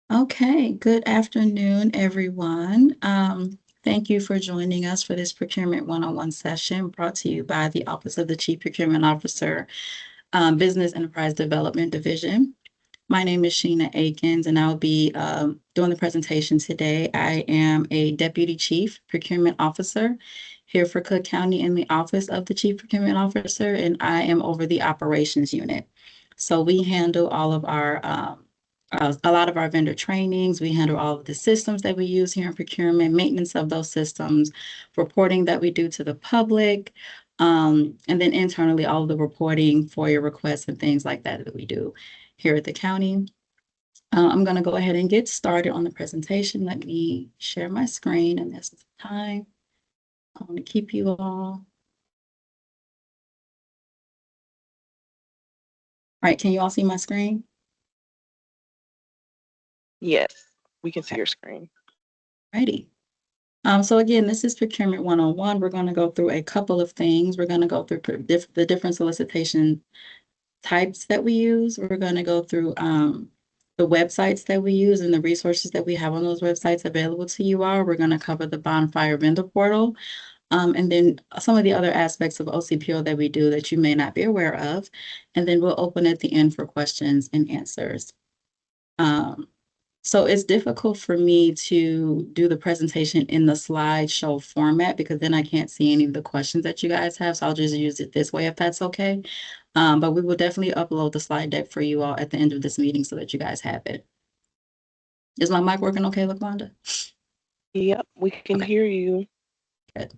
Okay, good afternoon, everyone. Thank you for joining us for this Procurement 101 session brought to you by the Office of the Chief Procurement Officer, Business Enterprise Development Division. My name is Sheena Akins, and I'll be doing the presentation today. I am a Deputy Chief Procurement Officer here for Cook County in the Office of the Chief Procurement Officer, and I am over the operations unit. So we handle all of a lot of our vendor trainings. We handle all of the systems that we use here in procurement, maintenance of those systems, reporting that we do to the public, and then internally, all of the reporting for your requests and things like that that we do here at the county. I'm going to go ahead and get started on the presentation. Let me share my screen, and this is the time. I want to keep you all. All right, can you all see my screen? Yes, we can see your screen. Righty. So again, this is Procurement 101. We're going to go through a couple of things. We're going to go through the different solicitation types that we use. We're going to go through the websites that we use and the resources that we have on those websites available to you all. We're going to cover the bonfire vendor portal, and then some of the other aspects of OCPO that we do that you may not be aware of. And then we'll open at the end for questions and answers. So it's difficult for me to do the presentation in the slideshow format because then I can't see any of the questions that you guys have. So I'll just use it this way if that's okay. But we will definitely upload the slide deck for you all at the end of this meeting so that you guys have it. Is my mic working okay, LaQuanda? Yep, we can hear you. Good.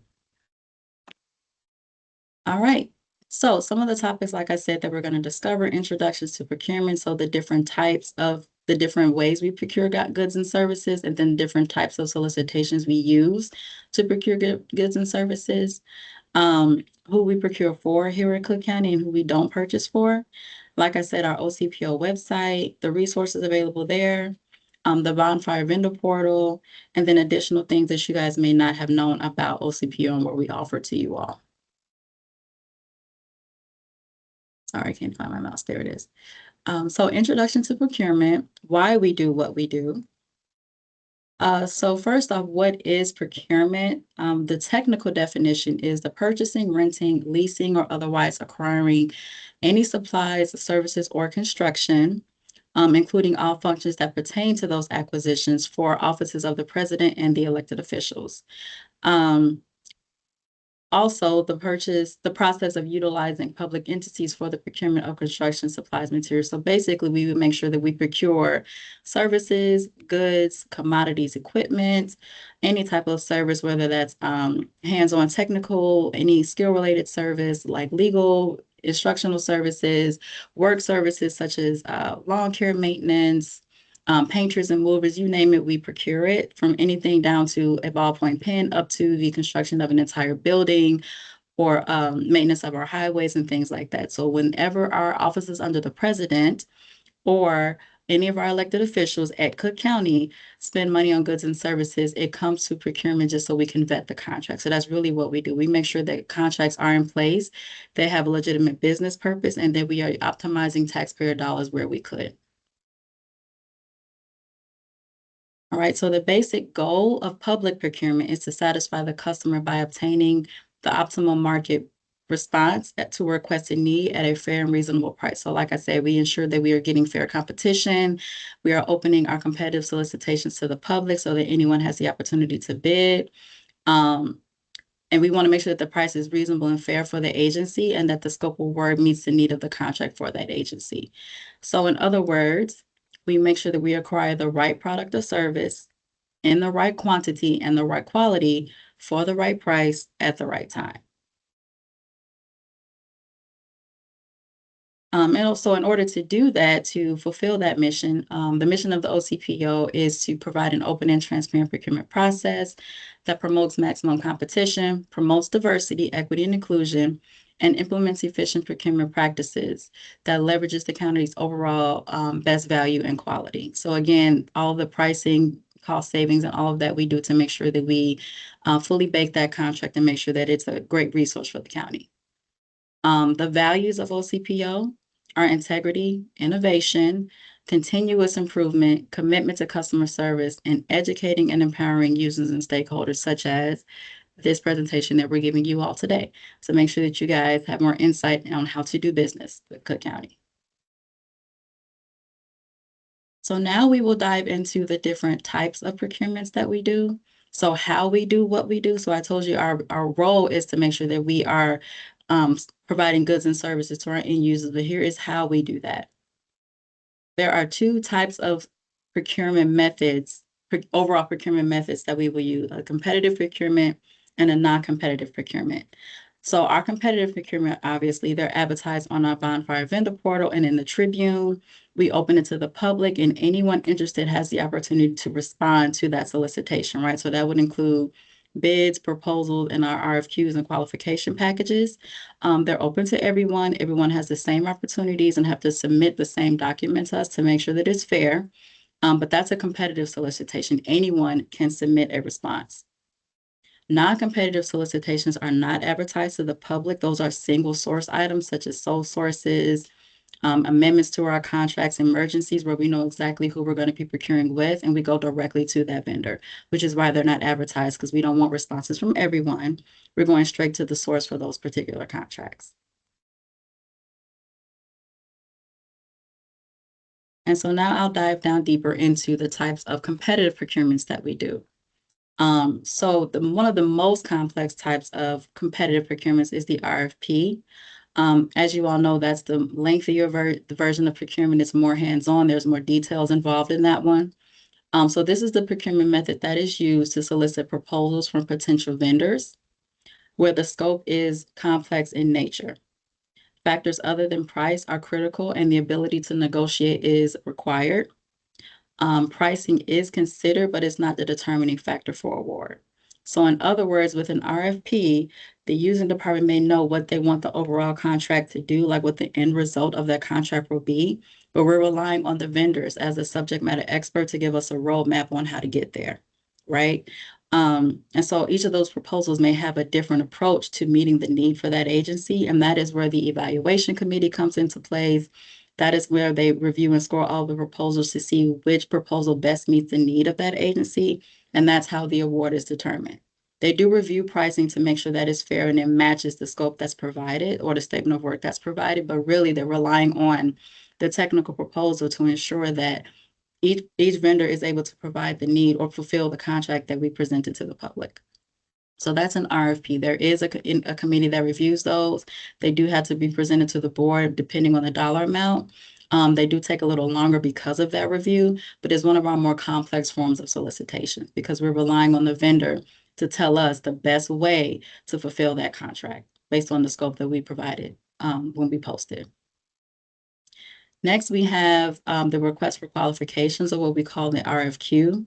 All right. So some of the topics, like I said, that we're going to discover: introductions to procurement. So the different types of the different ways we procure goods and services, and then different types of solicitations we use to procure goods and services. Who we procure for here at Cook County and who we don't purchase for. Like I said, our OCPO website, the resources available there, the bonfire vendor portal, and then additional things that you guys may not have known about OCPO and what we offer to you all. Sorry, I can't find my mouse. There it is. So introduction to procurement, why we do what we do. So first off, what is procurement? The technical definition is the purchasing, renting, leasing, or otherwise acquiring any supplies, services, or construction, including all functions that pertain to those acquisitions for offices of the president and the elected officials. Also, the process of utilizing public entities for the procurement of construction supplies, materials. So basically, we would make sure that we procure services, goods, commodities, equipment, any type of service, whether that's hands-on technical, any skill-related service like legal, instructional services, work services such as lawn care maintenance, painters and movers, you name it, we procure it, from anything down to a ballpoint pen up to the construction of an entire building or maintenance of our highways and things like that. So whenever our office is under the president or any of our elected officials at Cook County spend money on goods and services, it comes to procurement just so we can vet the contract. So that's really what we do. We make sure that contracts are in place, they have a legitimate business purpose, and that we are optimizing taxpayer dollars where we could. All right, so the basic goal of public procurement is to satisfy the customer by obtaining the optimal market response to a requested need at a fair and reasonable price. So like I said, we ensure that we are getting fair competition. We are opening our competitive solicitations to the public so that anyone has the opportunity to bid. And we want to make sure that the price is reasonable and fair for the agency and that the scope of work meets the need of the contract for that agency. So in other words, we make sure that we acquire the right product or service in the right quantity and the right quality for the right price at the right time. And also, in order to do that, to fulfill that mission, the mission of the OCPO is to provide an open and transparent procurement process that promotes maximum competition, promotes diversity, equity, and inclusion, and implements efficient procurement practices that leverages the county's overall best value and quality. So again, all the pricing, cost savings, and all of that we do to make sure that we fully bake that contract and make sure that it's a great resource for the county. The values of OCPO are integrity, innovation, continuous improvement, commitment to customer service, and educating and empowering users and stakeholders, such as this presentation that we're giving you all today. So make sure that you guys have more insight on how to do business with Cook County. So now we will dive into the different types of procurements that we do. So how we do what we do. So I told you our role is to make sure that we are providing goods and services to our end users, but here is how we do that. There are two types of procurement methods, overall procurement methods that we will use: a competitive procurement and a non-competitive procurement. So our competitive procurement, obviously, they're advertised on our Bonfire vendor portal and in the Tribune. We open it to the public, and anyone interested has the opportunity to respond to that solicitation, right? So that would include bids, proposals, and our RFQs and qualification packages. They're open to everyone. Everyone has the same opportunities and have to submit the same documents to us to make sure that it's fair. But that's a competitive solicitation. Anyone can submit a response. Non-competitive solicitations are not advertised to the public. Those are single source items such as sole sources, amendments to our contracts, emergencies where we know exactly who we're going to be procuring with, and we go directly to that vendor, which is why they're not advertised, because we don't want responses from everyone. We're going straight to the source for those particular contracts. And so now I'll dive down deeper into the types of competitive procurements that we do. So one of the most complex types of competitive procurements is the RFP. As you all know, that's the lengthier the version of procurement. It's more hands-on. There's more details involved in that one. So this is the procurement method that is used to solicit proposals from potential vendors, where the scope is complex in nature. Factors other than price are critical, and the ability to negotiate is required. Pricing is considered, but it's not the determining factor for award. So in other words, with an RFP, the using department may know what they want the overall contract to do, like what the end result of that contract will be, but we're relying on the vendors as a subject matter expert to give us a roadmap on how to get there, right? And so each of those proposals may have a different approach to meeting the need for that agency, and that is where the evaluation committee comes into place. That is where they review and score all the proposals to see which proposal best meets the need of that agency, and that's how the award is determined. They do review pricing to make sure that it's fair and it matches the scope that's provided or the statement of work that's provided, but really they're relying on the technical proposal to ensure that each vendor is able to provide the need or fulfill the contract that we presented to the public. So that's an RFP. There is a committee that reviews those. They do have to be presented to the board depending on the dollar amount. They do take a little longer because of that review, but it's one of our more complex forms of solicitation because we're relying on the vendor to tell us the best way to fulfill that contract based on the scope that we provided when we posted. Next, we have the request for qualifications, or what we call the RFQ.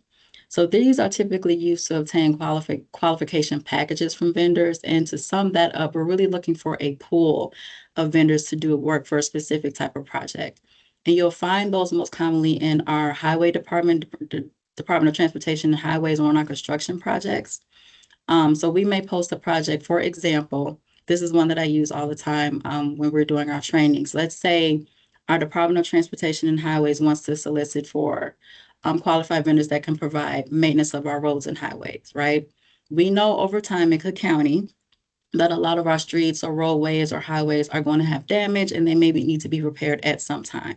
So these are typically used to obtain qualification packages from vendors. And to sum that up, we're really looking for a pool of vendors to do work for a specific type of project. And you'll find those most commonly in our highway department, Department of Transportation and Highways, or on our construction projects. So we may post a project, for example, this is one that I use all the time when we're doing our trainings. Let's say our Department of Transportation and Highways wants to solicit for qualified vendors that can provide maintenance of our roads and highways, right? We know over time in Cook County that a lot of our streets or roadways or highways are going to have damage and they maybe need to be repaired at some time.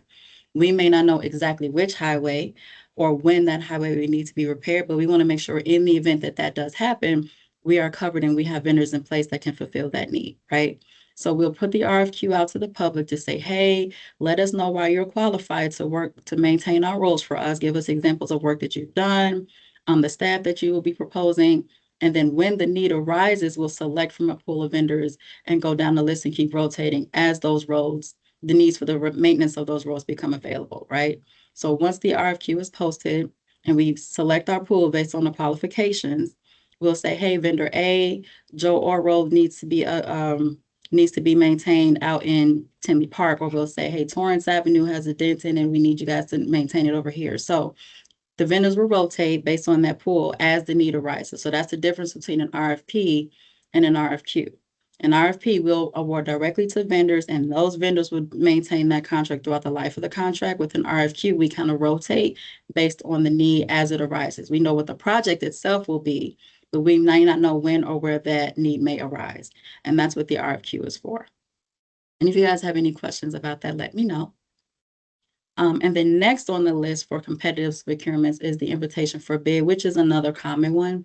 We may not know exactly which highway or when that highway would need to be repaired, but we want to make sure in the event that that does happen, we are covered and we have vendors in place that can fulfill that need, right? So we'll put the RFQ out to the public to say, hey, let us know why you're qualified to work to maintain our roads for us. Give us examples of work that you've done, the staff that you will be proposing. And then when the need arises, we'll select from a pool of vendors and go down the list and keep rotating as those roads, the needs for the maintenance of those roads become available, right? So once the RFQ is posted and we select our pool based on the qualifications, we'll say, hey, vendor A, Joe Orr Road needs to be maintained out in Tinley Park, or we'll say, hey, Torrance Avenue has a dent in and we need you guys to maintain it over here. So the vendors will rotate based on that pool as the need arises. So that's the difference between an RFP and an RFQ. An RFP will award directly to vendors, and those vendors would maintain that contract throughout the life of the contract. With an RFQ, we kind of rotate based on the need as it arises. We know what the project itself will be, but we may not know when or where that need may arise. And that's what the RFQ is for. And if you guys have any questions about that, let me know. And then next on the list for competitive procurements is the invitation for bid, which is another common one.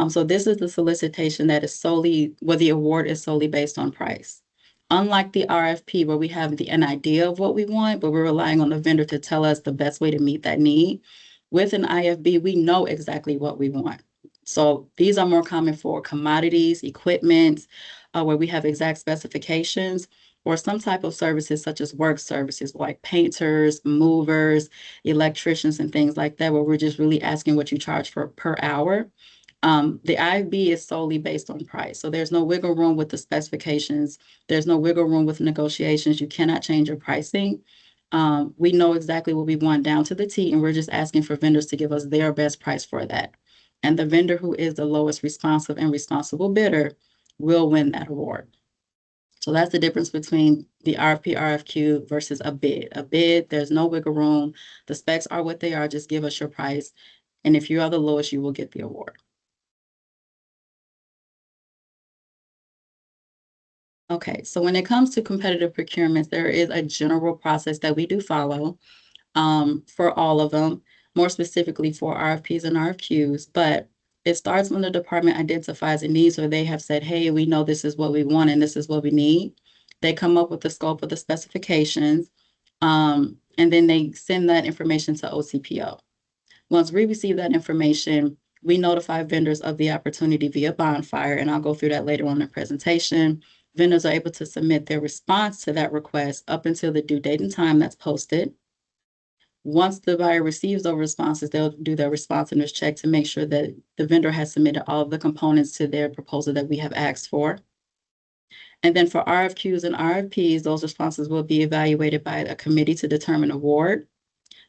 So this is the solicitation that is solely, where the award is solely based on price. Unlike the RFP, where we have an idea of what we want, but we're relying on the vendor to tell us the best way to meet that need. With an IFB, we know exactly what we want. So these are more common for commodities, equipment, where we have exact specifications, or some type of services such as work services like painters, movers, electricians, and things like that, where we're just really asking what you charge for per hour. The IB is solely based on price. So there's no wiggle room with the specifications. There's no wiggle room with negotiations. You cannot change your pricing. We know exactly what we want down to the T, and we're just asking for vendors to give us their best price for that. And the vendor who is the lowest responsive and responsible bidder will win that award. So that's the difference between the RFP, RFQ versus a bid. A bid, there's no wiggle room. The specs are what they are. Just give us your price. And if you are the lowest, you will get the award. Okay, so when it comes to competitive procurements, there is a general process that we do follow for all of them, more specifically for RFPs and RFQs. But it starts when the department identifies a need, or they have said, hey, we know this is what we want and this is what we need. They come up with the scope of the specifications, and then they send that information to OCPO. Once we receive that information, we notify vendors of the opportunity via bonfire, and I'll go through that later on in the presentation. Vendors are able to submit their response to that request up until the due date and time that's posted. Once the buyer receives those responses, they'll do their responsiveness check to make sure that the vendor has submitted all of the components to their proposal that we have asked for. And then for RFQs and RFPs, those responses will be evaluated by a committee to determine award.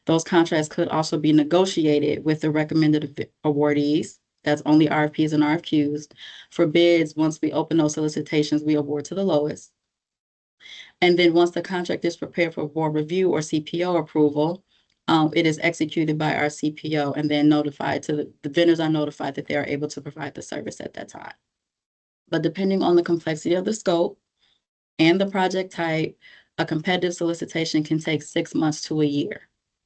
Those contracts could also be negotiated with the recommended awardees. That's only RFPs and RFQs. For bids, once we open those solicitations, we award to the lowest. And then once the contract is prepared for board review or CPO approval, it is executed by our CPO and then notified to the vendors are notified that they are able to provide the service at that time. But depending on the complexity of the scope and the project type, a competitive solicitation can take 6 months to a year,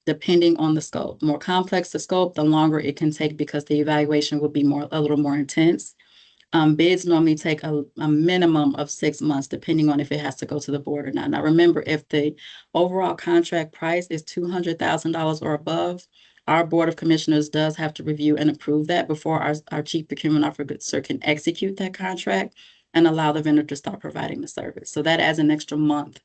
depending on the scope. The more complex the scope, the longer it can take because the evaluation will be a little more intense. Bids normally take a minimum of 6 months, depending on if it has to go to the board or not. Now, remember, if the overall contract price is $200,000 or above, our Board of Commissioners does have to review and approve that before our Chief Procurement Officer can execute that contract and allow the vendor to start providing the service. So that adds an extra month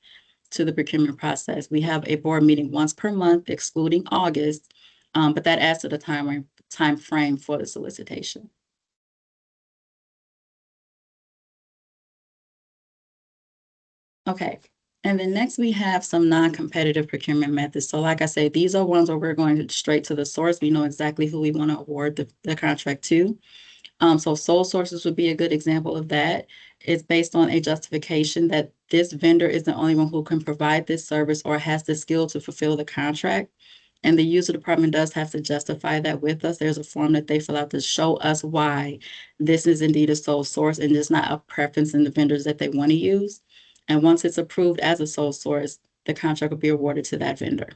to the procurement process. We have a board meeting once per month, excluding August, but that adds to the time frame for the solicitation. Okay, and then next we have some non-competitive procurement methods. So like I said, these are ones where we're going straight to the source. We know exactly who we want to award the contract to. So sole sources would be a good example of that. It's based on a justification that this vendor is the only one who can provide this service or has the skill to fulfill the contract. And the user department does have to justify that with us. There's a form that they fill out to show us why this is indeed a sole source and it's not a preference in the vendors that they want to use. And once it's approved as a sole source, the contract will be awarded to that vendor.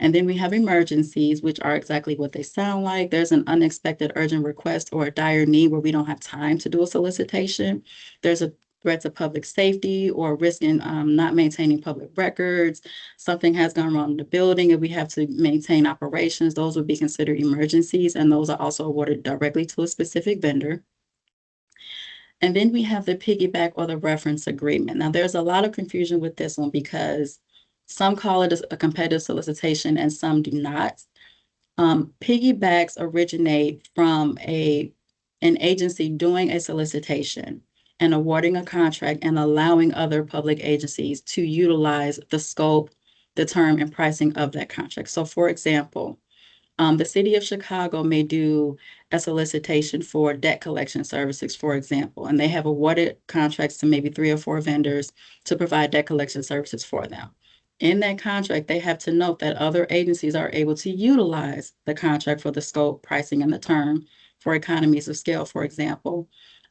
And then we have emergencies, which are exactly what they sound like. There's an unexpected urgent request or a dire need where we don't have time to do a solicitation. There's a threat to public safety or risk in not maintaining public records. Something has gone wrong in the building and we have to maintain operations. Those would be considered emergencies, and those are also awarded directly to a specific vendor. And then we have the piggyback or the reference agreement. Now, there's a lot of confusion with this one because some call it a competitive solicitation and some do not. Piggybacks originate from an agency doing a solicitation and awarding a contract and allowing other public agencies to utilize the scope, the term, and pricing of that contract. So, for example, The city of Chicago may do a solicitation for debt collection services, for example, and they have awarded contracts to maybe 3 or 4 vendors to provide debt collection services for them. In that contract, they have to note that other agencies are able to utilize the contract for the scope, pricing, and the term for economies of scale, for example.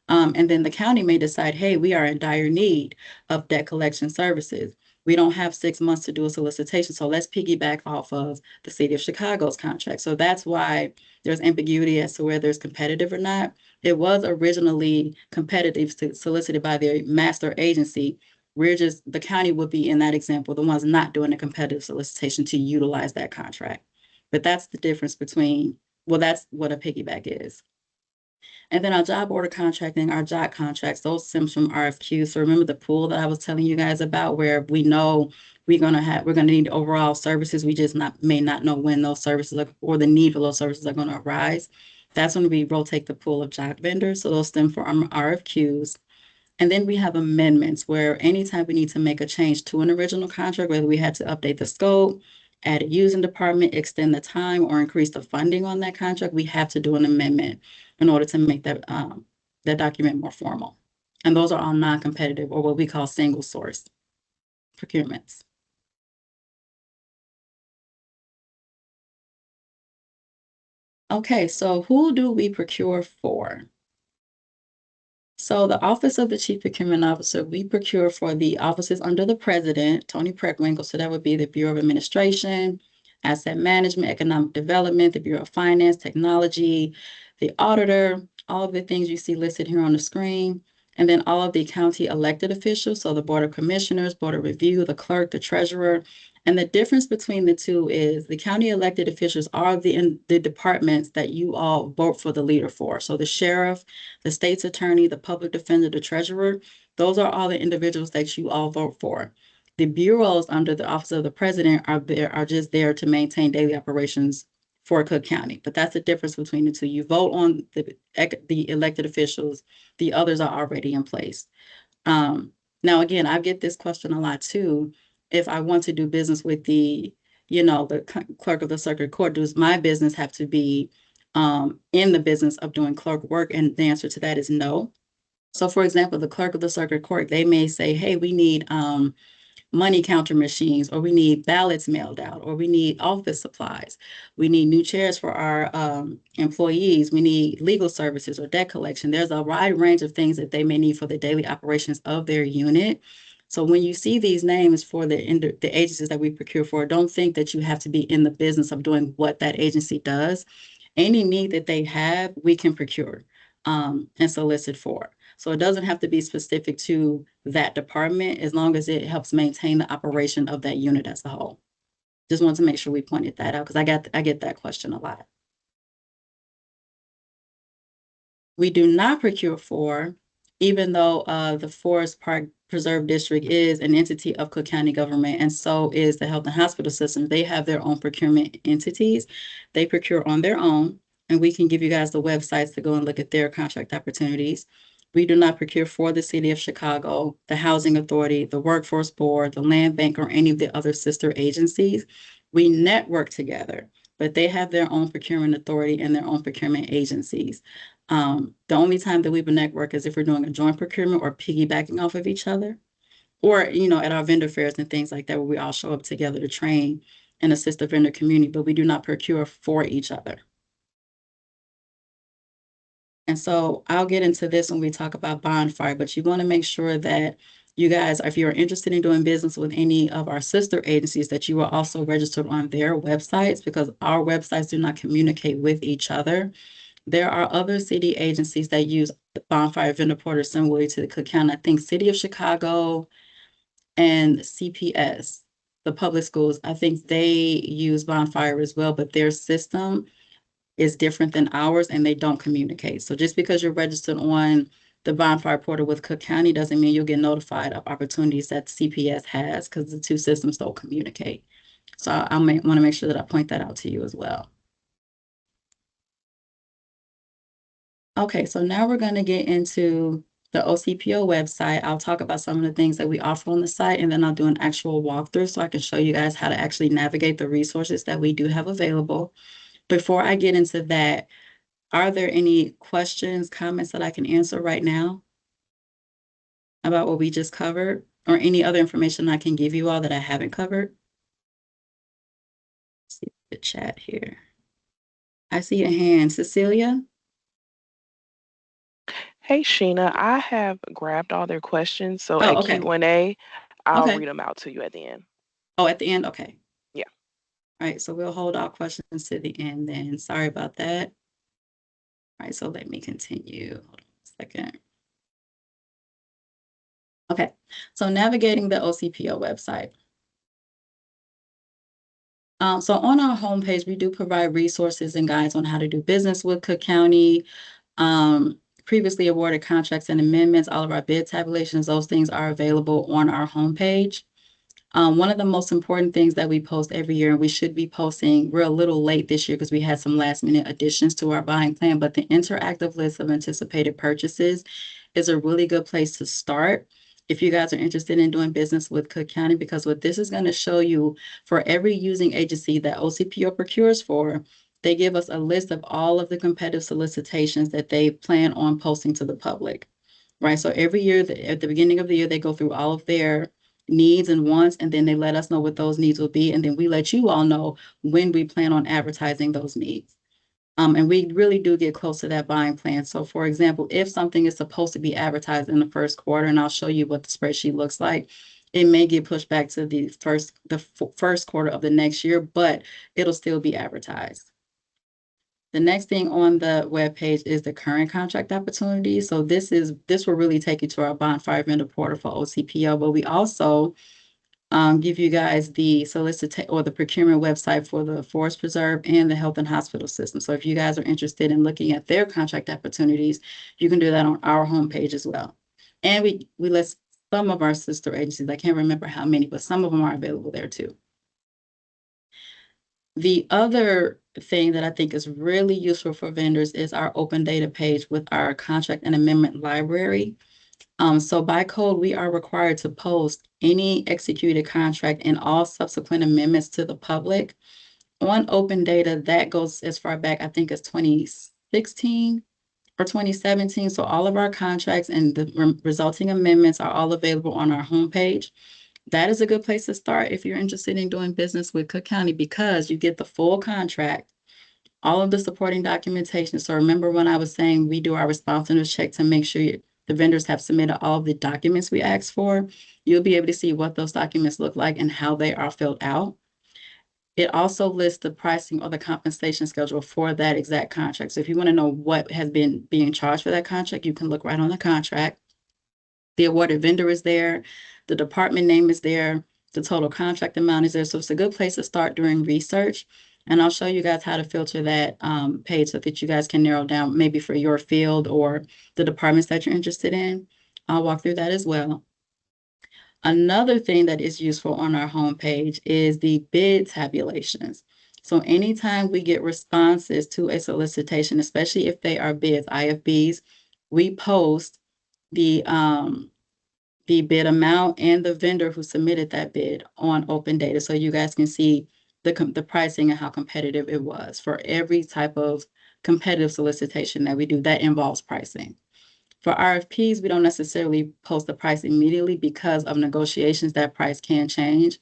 And then the county may decide, hey, we are in dire need of debt collection services. We don't have 6 months to do a solicitation, so let's piggyback off of the city of Chicago's contract. So that's why there's ambiguity as to whether it's competitive or not. It was originally competitive, solicited by the master agency. We're just, the county would be in that example, the ones not doing a competitive solicitation to utilize that contract. But that's the difference between, well, that's what a piggyback is. And then our job order contracting, our job contracts, those stems from RFQs. So remember the pool that I was telling you guys about, where we know we're gonna need overall services. We just may not know when those services or the need for those services are gonna arise. That's when we rotate the pool of job vendors. So those stem from RFQs. And then we have amendments, where anytime we need to make a change to an original contract, whether we had to update the scope, add a using department, extend the time, or increase the funding on that contract, we have to do an amendment in order to make that document more formal. And those are all non-competitive, or what we call single source procurements. Okay, so who do we procure for? So the Office of the Chief Procurement Officer, we procure for the offices under the President, Tony Preckwinkle. So that would be the Bureau of Administration, Asset Management, Economic Development, the Bureau of Finance, Technology, the Auditor, all of the things you see listed here on the screen. And then all of the county elected officials, so the Board of Commissioners, Board of Review, the clerk, the treasurer. And the difference between the two is the county elected officials are the departments that you all vote for the leader for. So the sheriff, the state's attorney, the public defender, the treasurer, those are all the individuals that you all vote for. The bureaus under the Office of the President are just there to maintain daily operations for Cook County. But that's the difference between the two. You vote on the elected officials, the others are already in place. Now, again, I get this question a lot too. If I want to do business with the clerk of the circuit court, does my business have to be in the business of doing clerk work? And the answer to that is no. So, for example, the clerk of the circuit court, they may say, hey, we need money counter machines, or we need ballots mailed out, or we need office supplies. We need new chairs for our employees. We need legal services or debt collection. There's a wide range of things that they may need for the daily operations of their unit. So when you see these names for the agencies that we procure for, don't think that you have to be in the business of doing what that agency does. Any need that they have, we can procure and solicit for. So it doesn't have to be specific to that department, as long as it helps maintain the operation of that unit as a whole. Just want to make sure we pointed that out, because I get that question a lot. We do not procure for, even though the Forest Park Preserve District is an entity of Cook County government, and so is the health and hospital system. They have their own procurement entities. They procure on their own, and we can give you guys the websites to go and look at their contract opportunities. We do not procure for the city of Chicago, the Housing Authority, the Workforce Board, the Land Bank, or any of the other sister agencies. We network together, but they have their own procurement authority and their own procurement agencies. The only time that we would network is if we're doing a joint procurement or piggybacking off of each other, or, at our vendor fairs and things like that, where we all show up together to train and assist the vendor community, but we do not procure for each other. And so I'll get into this when we talk about bonfire, but you want to make sure that you guys, if you're interested in doing business with any of our sister agencies, that you are also registered on their websites, because our websites do not communicate with each other. There are other city agencies that use the bonfire vendor portal similarly to the Cook County. I think City of Chicago and CPS, the public schools, I think they use bonfire as well, but their system is different than ours and they don't communicate. So just because you're registered on the bonfire portal with Cook County doesn't mean you'll get notified of opportunities that CPS has, because the two systems don't communicate. So I want to make sure that I point that out to you as well. Okay, so now we're going to get into the OCPO website. I'll talk about some of the things that we offer on the site, and then I'll do an actual walkthrough so I can show you guys how to actually navigate the resources that we do have available. Before I get into that, are there any questions, comments that I can answer right now about what we just covered, or any other information I can give you all that I haven't covered? Let's see the chat here. I see a hand. Cecilia? Hey, Sheena, I have grabbed all their questions. So Oh, at okay. Q&A, I'll Okay. read them out to you at the end. Oh, at the end? Okay. Yeah. All right, so we'll hold all questions to the end then. Sorry about that. All right, so let me continue. Hold on a second. Okay, so navigating the OCPO website. So on our homepage, we do provide resources and guides on how to do business with Cook County, previously awarded contracts and amendments, all of our bid tabulations, those things are available on our homepage. One of the most important things that we post every year, and we should be posting, we're a little late this year because we had some last minute additions to our buying plan, but the interactive list of anticipated purchases is a really good place to start if you guys are interested in doing business with Cook County, because what this is going to show you, for every using agency that OCPO procures for, they give us a list of all of the competitive solicitations that they plan on posting to the public, right? So every year, at the beginning of the year, they go through all of their needs and wants, and then they let us know what those needs will be, and then we let you all know when we plan on advertising those needs. And we really do get close to that buying plan. So for example, if something is supposed to be advertised in the first quarter, and I'll show you what the spreadsheet looks like, it may get pushed back to the first quarter of the next year, but it'll still be advertised. The next thing on the webpage is the current contract opportunities. So this will really take you to our bonfire vendor portal for OCPO, but we also give you guys the the procurement website for the Forest Preserve and the Health and Hospital System. So if you guys are interested in looking at their contract opportunities, you can do that on our homepage as well. And we list some of our sister agencies. I can't remember how many, but some of them are available there too. The other thing that I think is really useful for vendors is our open data page with our contract and amendment library. So by code, we are required to post any executed contract and all subsequent amendments to the public. On open data, that goes as far back, I think, as 2016 or 2017. So all of our contracts and the resulting amendments are all available on our homepage. That is a good place to start if you're interested in doing business with Cook County, because you get the full contract, all of the supporting documentation. So remember when I was saying we do our responsiveness check to make sure the vendors have submitted all of the documents we asked for, you'll be able to see what those documents look like and how they are filled out. It also lists the pricing or the compensation schedule for that exact contract. So if you want to know what has been being charged for that contract, you can look right on the contract. The awarded vendor is there, the department name is there, the total contract amount is there. So it's a good place to start doing research. And I'll show you guys how to filter that page so that you guys can narrow down maybe for your field or the departments that you're interested in. I'll walk through that as well. Another thing that is useful on our homepage is the bid tabulations. So anytime we get responses to a solicitation, especially if they are bids, IFBs, we post the bid amount and the vendor who submitted that bid on open data, so you guys can see the pricing and how competitive it was for every type of competitive solicitation that we do that involves pricing. For RFPs, we don't necessarily post the price immediately because of negotiations. That price can change,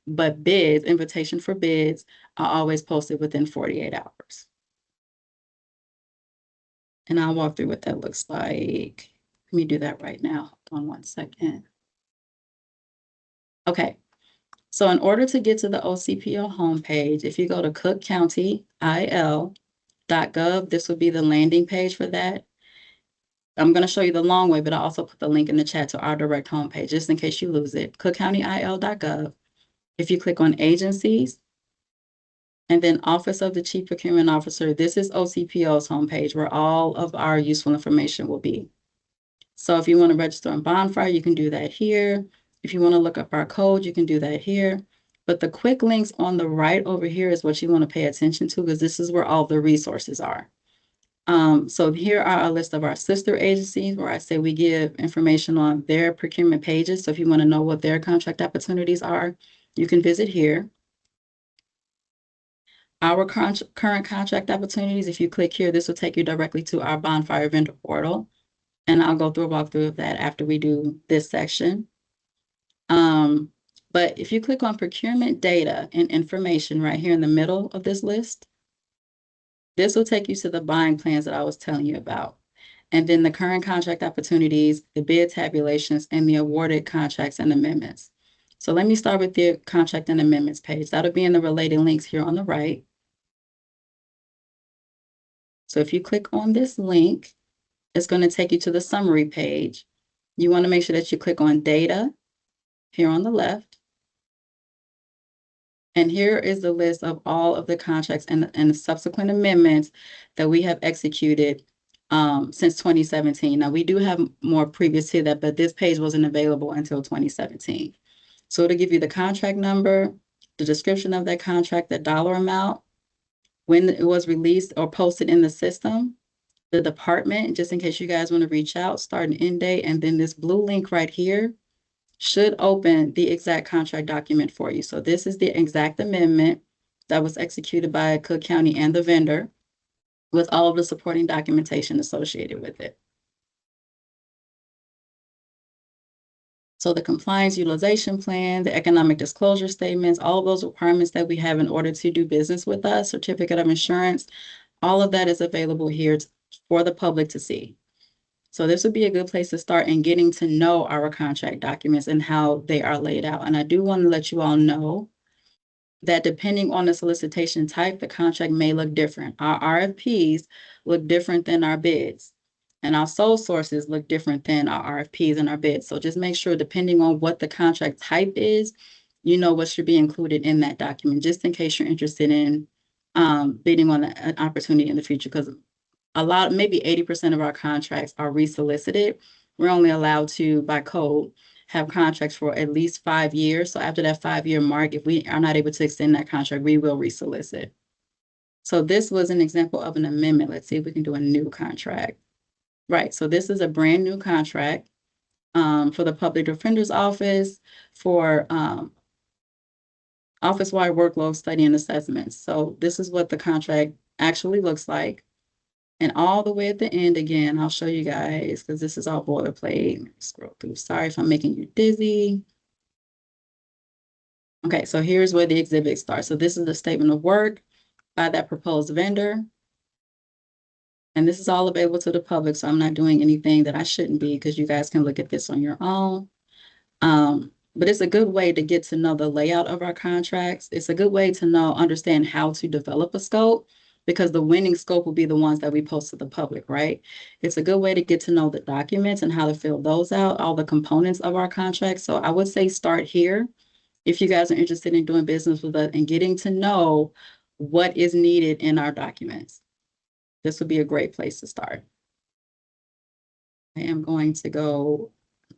but bids, invitation for bids, are always posted within 48 hours. And I'll walk through what that looks like. Let me do that right now. Hold on one second. Okay, so in order to get to the OCPO homepage, if you go to cookcountyil.gov, this would be the landing page for that. I'm going to show you the long way, but I'll also put the link in the chat to our direct homepage, just in case you lose it. cookcountyil.gov. If you click on agencies, and then Office of the Chief Procurement Officer, this is OCPO's homepage where all of our useful information will be. So if you want to register on Bonfire, you can do that here. If you want to look up our code, you can do that here. But the quick links on the right over here is what you want to pay attention to, because this is where all the resources are. So here are a list of our sister agencies where I say we give information on their procurement pages. So if you want to know what their contract opportunities are, you can visit here. our current contract opportunities. If you click here, this will take you directly to our bonfire vendor portal. And I'll go through a walkthrough of that after we do this section. But if you click on procurement data and information right here in the middle of this list, this will take you to the buying plans that I was telling you about. And then the current contract opportunities, the bid tabulations, and the awarded contracts and amendments. So let me start with the contract and amendments page. That'll be in the related links here on the right. So if you click on this link, it's going to take you to the summary page. You want to make sure that you click on data here on the left. And here is the list of all of the contracts and the subsequent amendments that we have executed since 2017. Now, we do have more previous to that, but this page wasn't available until 2017. So it'll give you the contract number, the description of that contract, the dollar amount, when it was released or posted in the system, the department, just in case you guys want to reach out, start and end date, and then this blue link right here should open the exact contract document for you. So this is the exact amendment that was executed by Cook County and the vendor with all of the supporting documentation associated with it. So the compliance utilization plan, the economic disclosure statements, all of those requirements that we have in order to do business with us, certificate of insurance, all of that is available here for the public to see. So this would be a good place to start in getting to know our contract documents and how they are laid out. And I do want to let you all know that depending on the solicitation type, the contract may look different. Our RFPs look different than our bids, and our sole sources look different than our RFPs and our bids. So just make sure, depending on what the contract type is, you know what should be included in that document, just in case you're interested in bidding on an opportunity in the future, because maybe 80% of our contracts are resolicited. We're only allowed to, by code, have contracts for at least 5 years. So after that 5-year mark, if we are not able to extend that contract, we will resolicit. So this was an example of an amendment. Let's see if we can do a new contract. Right, so this is a brand new contract for the Public Defender's Office for office-wide workload study and assessments. So this is what the contract actually looks like. And all the way at the end, again, I'll show you guys because this is all boilerplate. Scroll through. Sorry if I'm making you dizzy. Okay, so here's where the exhibit starts. So this is the statement of work by that proposed vendor. And this is all available to the public, so I'm not doing anything that I shouldn't be because you guys can look at this on your own. But it's a good way to get to know the layout of our contracts. It's a good way to understand how to develop a scope, because the winning scope will be the ones that we post to the public, right? It's a good way to get to know the documents and how to fill those out, all the components of our contracts. So I would say start here if you guys are interested in doing business with us and getting to know what is needed in our documents. This would be a great place to start. I am going to go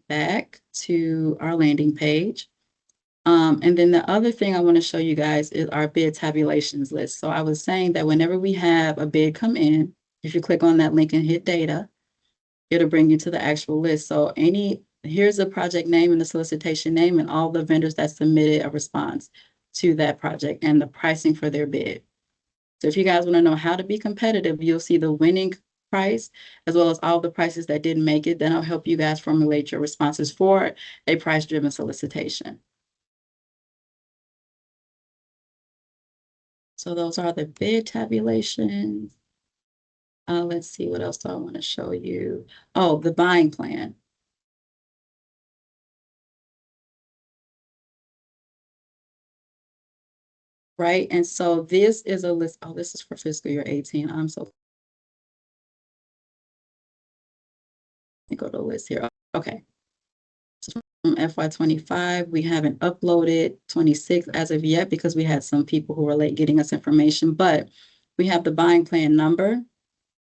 back to our landing page. And then the other thing I want to show you guys is our bid tabulations list. So I was saying that whenever we have a bid come in, if you click on that link and hit data, it'll bring you to the actual list. So here's the project name and the solicitation name and all the vendors that submitted a response to that project and the pricing for their bid. So if you guys want to know how to be competitive, you'll see the winning price as well as all the prices that didn't make it. Then I'll help you guys formulate your responses for a price-driven solicitation. So those are the bid tabulations. Let's see, what else do I want to show you? Oh, the buying plan. Right, and so this is a list. Oh, this is for fiscal year 18. Let me go to the list here. Okay. So from FY25, we haven't uploaded 26 as of yet because we had some people who were late getting us information, but we have the buying plan number,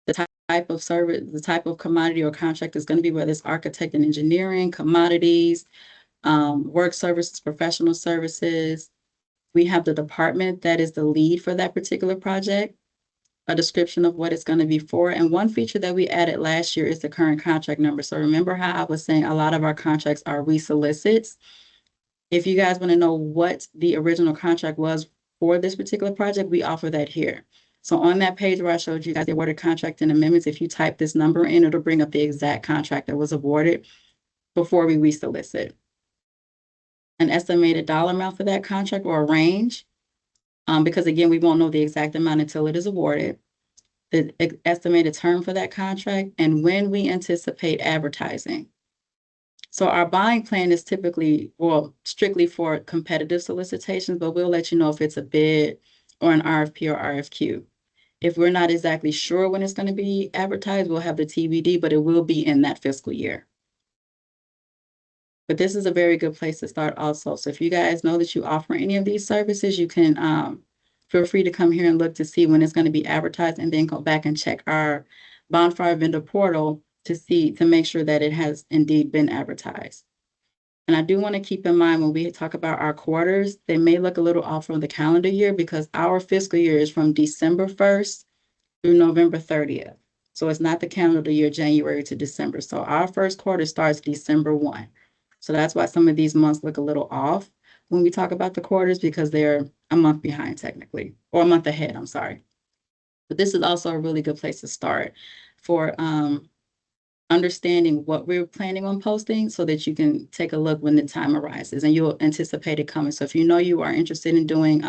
the type of service, the type of commodity or contract is going to be whether it's architect and engineering, commodities, work services, professional services. We have the department that is the lead for that particular project, a description of what it's going to be for. And one feature that we added last year is the current contract number. So remember how I was saying a lot of our contracts are resolicits. If you guys want to know what the original contract was for this particular project, we offer that here. So on that page where I showed you guys the awarded contract and amendments, if you type this number in, it'll bring up the exact contract that was awarded before we resolicit. An estimated dollar amount for that contract or a range, because again, we won't know the exact amount until it is awarded. The estimated term for that contract and when we anticipate advertising. So our buying plan is typically, well, strictly for competitive solicitations, but we'll let you know if it's a bid or an RFP or RFQ. If we're not exactly sure when it's going to be advertised, we'll have the TBD, but it will be in that fiscal year. But this is a very good place to start also. So if you guys know that you offer any of these services, you can feel free to come here and look to see when it's going to be advertised and then go back and check our bonfire vendor portal to make sure that it has indeed been advertised. And I do want to keep in mind when we talk about our quarters, they may look a little off from the calendar year because our fiscal year is from December 1st through November 30th. So it's not the calendar year, January to December. So our first quarter starts December 1. So that's why some of these months look a little off when we talk about the quarters because they're a month behind technically, or a month ahead, I'm sorry. But this is also a really good place to start for understanding what we're planning on posting so that you can take a look when the time arises and you'll anticipate it coming. So if you know you are interested in doing,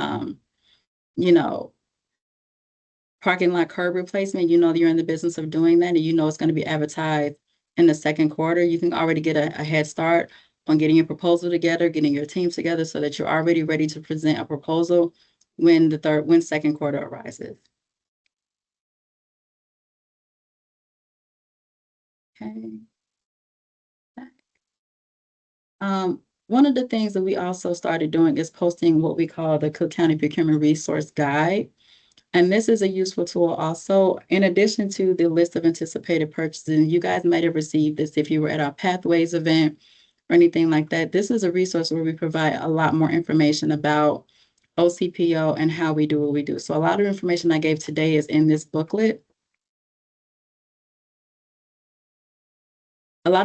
parking lot curb replacement, you know that you're in the business of doing that and you know it's going to be advertised in the second quarter, you can already get a head start on getting your proposal together, getting your teams together so that you're already ready to present a proposal when second quarter arises. Okay. One of the things that we also started doing is posting what we call the Cook County Procurement Resource Guide. And this is a useful tool also, in addition to the list of anticipated purchases. You guys might have received this if you were at our Pathways event or anything like that. This is a resource where we provide a lot more information about OCPO and how we do what we do. So a lot of information I gave today is in this booklet. And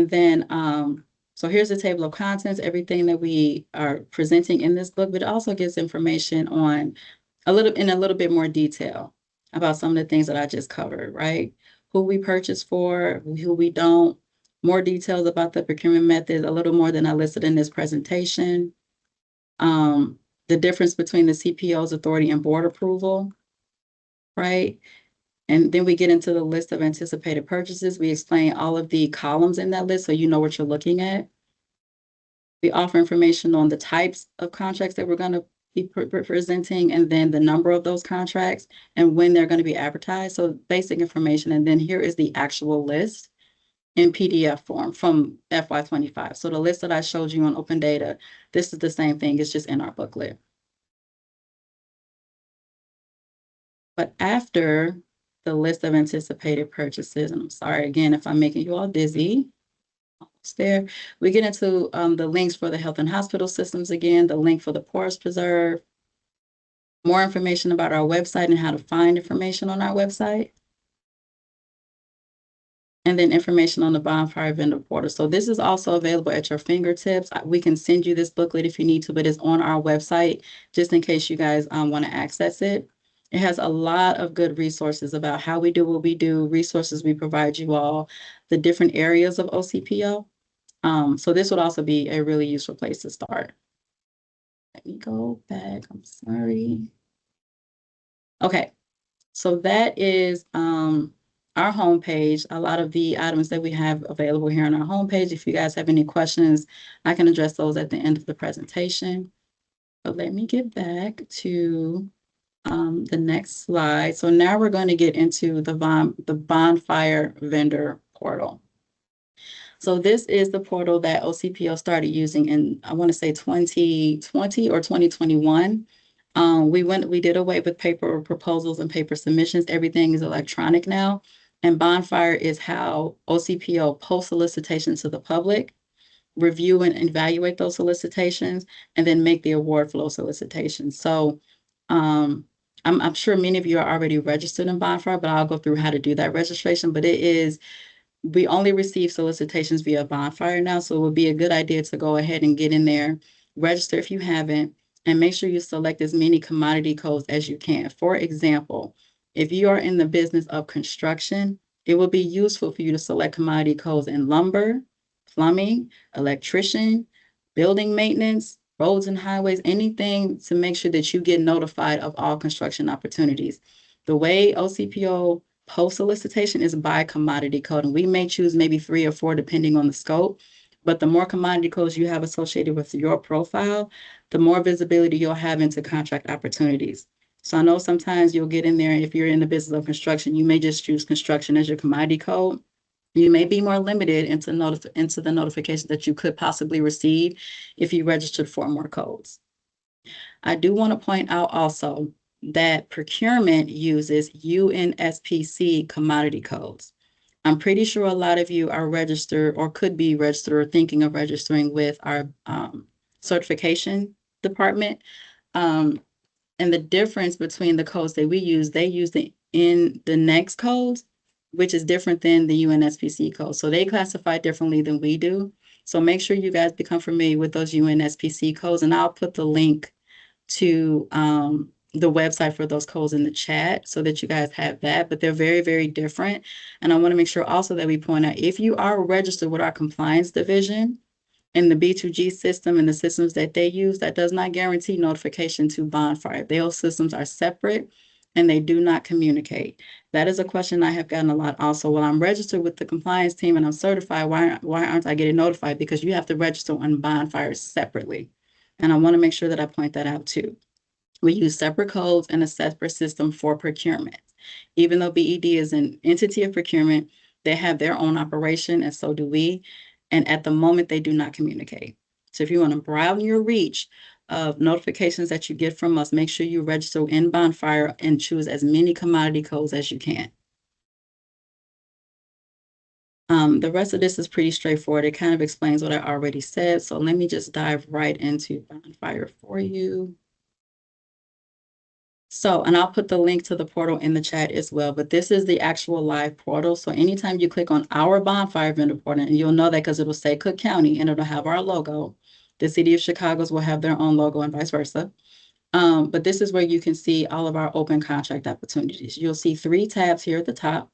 then, so here's the table of contents, everything that we are presenting in this book, but it also gives information on in a little bit more detail about some of the things that I just covered, right? Who we purchase for, who we don't, more details about the procurement method, a little more than I listed in this presentation. The difference between the CPO's authority and board approval, right? And then we get into the list of anticipated purchases. We explain all of the columns in that list so you know what you're looking at. We offer information on the types of contracts that we're going to be presenting and then the number of those contracts and when they're going to be advertised. So basic information. And then here is the actual list in PDF form from FY25. So the list that I showed you on Open Data, this is the same thing. It's just in our booklet. But after the list of anticipated purchases, and I'm sorry again if I'm making you all dizzy, almost there, we get into the links for the health and hospital systems again, the link for the Forest Preserve, more information about our website and how to find information on our website, and then information on the bonfire vendor portal. So this is also available at your fingertips. We can send you this booklet if you need to, but it's on our website just in case you guys want to access it. It has a lot of good resources about how we do what we do, resources we provide you all, the different areas of OCPO. So this would also be a really useful place to start. Let me go back, I'm sorry. Okay, so that is our homepage, a lot of the items that we have available here on our homepage. If you guys have any questions, I can address those at the end of the presentation. But let me get back to the next slide. So now we're going to get into the bonfire vendor portal. So this is the portal that OCPO started using in, I want to say 2020 or 2021. We did away with paper proposals and paper submissions. Everything is electronic now. And Bonfire is how OCPO posts solicitations to the public, review and evaluate those solicitations, and then make the award flow solicitations. So I'm sure many of you are already registered in Bonfire, but I'll go through how to do that registration. But we only receive solicitations via Bonfire now, so it would be a good idea to go ahead and get in there, register if you haven't, and make sure you select as many commodity codes as you can. For example, if you are in the business of construction, it will be useful for you to select commodity codes in lumber, plumbing, electrician, building maintenance, roads and highways, anything to make sure that you get notified of all construction opportunities. The way OCPO post solicitation is by commodity code, and we may choose maybe 3 or 4 depending on the scope. But the more commodity codes you have associated with your profile, the more visibility you'll have into contract opportunities. So I know sometimes you'll get in there, if you're in the business of construction, you may just choose construction as your commodity code. You may be more limited into the notifications that you could possibly receive if you registered for more codes. I do want to point out also that procurement uses UNSPC commodity codes. I'm pretty sure a lot of you are registered or could be registered or thinking of registering with our certification department. And the difference between the codes that we use, they use in the next codes, which is different than the UNSPC code. So they classify differently than we do. So make sure you guys become familiar with those UNSPC codes, and I'll put the link to the website for those codes in the chat so that you guys have that, but they're very, very different. And I want to make sure also that we point out, if you are registered with our compliance division in the B2G system and the systems that they use, that does not guarantee notification to Bonfire. Those systems are separate and they do not communicate. That is a question I have gotten a lot also. Well, I'm registered with the compliance team and I'm certified. Why aren't I getting notified? Because you have to register on Bonfire separately. And I want to make sure that I point that out too. We use separate codes and a separate system for procurement. Even though BED is an entity of procurement, they have their own operation, and so do we. And at the moment, they do not communicate. So if you want to broaden your reach of notifications that you get from us, make sure you register in Bonfire and choose as many commodity codes as you can. The rest of this is pretty straightforward. It kind of explains what I already said. So let me just dive right into Bonfire for you. So, and I'll put the link to the portal in the chat as well, but this is the actual live portal. So anytime you click on our Bonfire vendor portal, and you'll know that because it'll say Cook County and it'll have our logo. The city of Chicago's will have their own logo and vice versa. But this is where you can see all of our open contract opportunities. You'll see 3 tabs here at the top.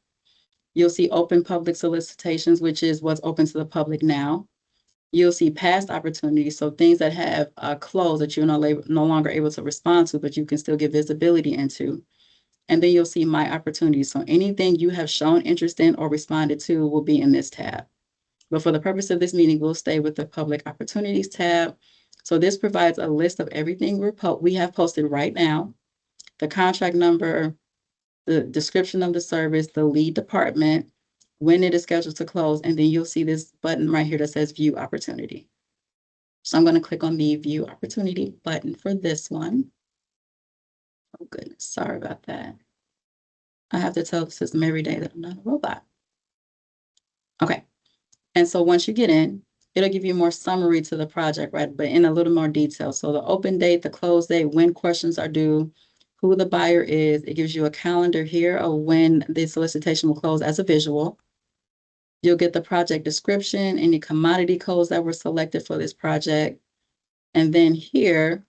You'll see open public solicitations, which is what's open to the public now. You'll see past opportunities, so things that have closed that you're no longer able to respond to, but you can still get visibility into. And then you'll see my opportunities. So anything you have shown interest in or responded to will be in this tab. But for the purpose of this meeting, we'll stay with the public opportunities tab. So this provides a list of everything we have posted right now, the contract number, the description of the service, the lead department, when it is scheduled to close, and then you'll see this button right here that says View Opportunity. So I'm going to click on the View Opportunity button for this one. Oh goodness, sorry about that. I have to tell the system every day that I'm not a robot. Okay, and so once you get in, it'll give you more summary to the project, right? But in a little more detail. So the open date, the close date, when questions are due, who the buyer is. It gives you a calendar here of when the solicitation will close as a visual. You'll get the project description, any commodity codes that were selected for this project. And then here,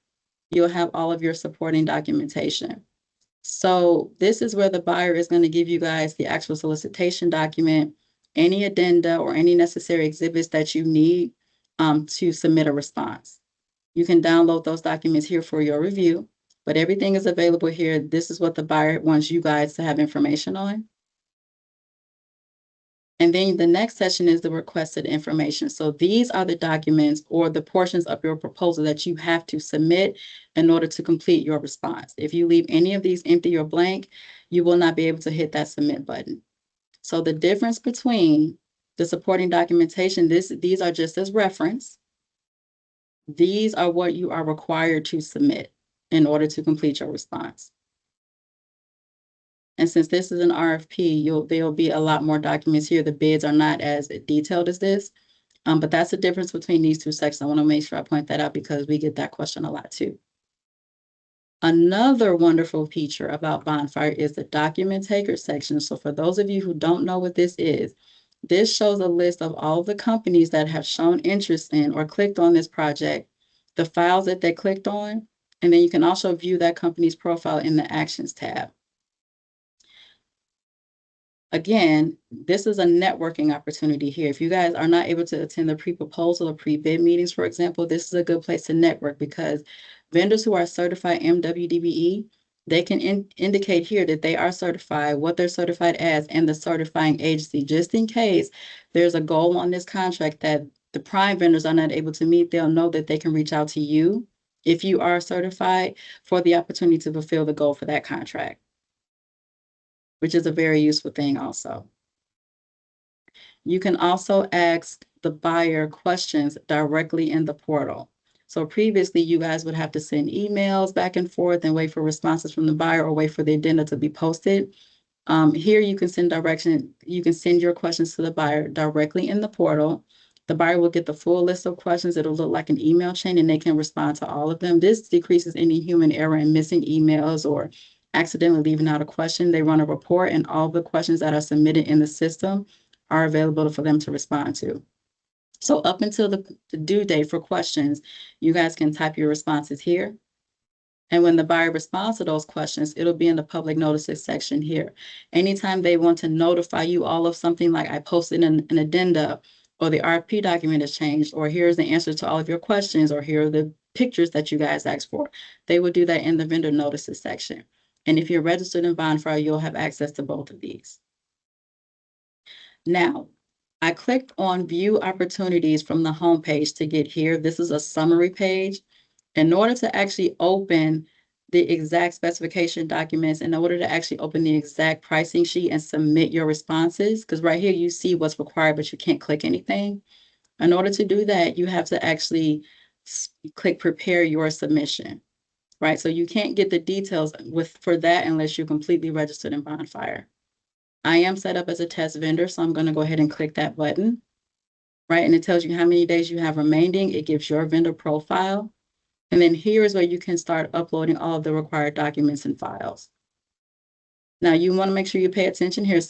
you'll have all of your supporting documentation. So this is where the buyer is going to give you guys the actual solicitation document, any addenda or any necessary exhibits that you need to submit a response. You can download those documents here for your review, but everything is available here. This is what the buyer wants you guys to have information on. And then the next section is the requested information. So these are the documents or the portions of your proposal that you have to submit in order to complete your response. If you leave any of these empty or blank, you will not be able to hit that submit button. So the difference between the supporting documentation, these are just as reference. These are what you are required to submit in order to complete your response. And since this is an RFP, there'll be a lot more documents here. The bids are not as detailed as this, but that's the difference between these 2 sections. I want to make sure I point that out because we get that question a lot too. Another wonderful feature about Bonfire is the document taker section. So for those of you who don't know what this is, this shows a list of all the companies that have shown interest in or clicked on this project the files that they clicked on, and then you can also view that company's profile in the Actions tab. Again, this is a networking opportunity here. If you guys are not able to attend the pre-proposal or pre-bid meetings, for example, this is a good place to network because vendors who are certified MWDBE, they can indicate here that they are certified, what they're certified as, and the certifying agency, just in case there's a goal on this contract that the prime vendors are not able to meet. They'll know that they can reach out to you if you are certified for the opportunity to fulfill the goal for that contract, which is a very useful thing also. You can also ask the buyer questions directly in the portal. So previously, you guys would have to send emails back and forth and wait for responses from the buyer or wait for the addenda to be posted. Here you can send your questions to the buyer directly in the portal. The buyer will get the full list of questions. It'll look like an email chain and they can respond to all of them. This decreases any human error in missing emails or accidentally leaving out a question. They run a report and all the questions that are submitted in the system are available for them to respond to. So up until the due date for questions, you guys can type your responses here. And when the buyer responds to those questions, it'll be in the public notices section here. Anytime they want to notify you all of something like I posted an addenda or the RFP document has changed, or here's the answer to all of your questions, or here are the pictures that you guys asked for, they will do that in the vendor notices section. And if you're registered in Bonfire, you'll have access to both of these. Now, I clicked on View Opportunities from the homepage to get here. This is a summary page. In order to actually open the exact specification documents, in order to actually open the exact pricing sheet and submit your responses, because right here you see what's required, but you can't click anything. In order to do that, you have to actually click Prepare Your Submission, right? So you can't get the details for that unless you're completely registered in Bonfire. I am set up as a test vendor, so I'm going to go ahead and click that button, right? And it tells you how many days you have remaining. It gives your vendor profile. And then here is where you can start uploading all of the required documents and files. Now you want to make sure you pay attention here.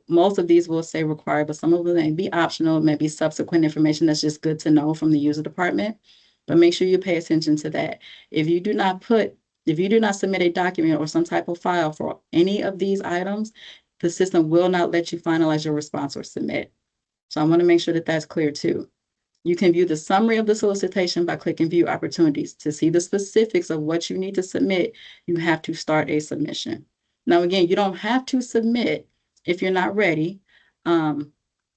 Most of these will say required, but some of them may be optional, it may be subsequent information that's just good to know from the user department. But make sure you pay attention to that. If you do not submit a document or some type of file for any of these items, the system will not let you finalize your response or submit. So I want to make sure that that's clear too. You can view the summary of the solicitation by clicking View Opportunities. To see the specifics of what you need to submit, you have to start a submission. Now, again, you don't have to submit if you're not ready. You